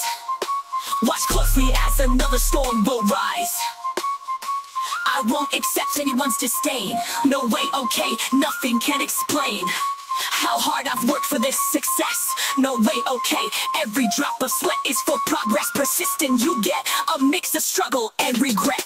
Watch closely as another storm will rise. I won't accept anyone's disdain. No way, okay, nothing can explain how hard I've worked for this success. No way, okay, every drop of sweat is for progress. Persistent, you get a mix of struggle and regret.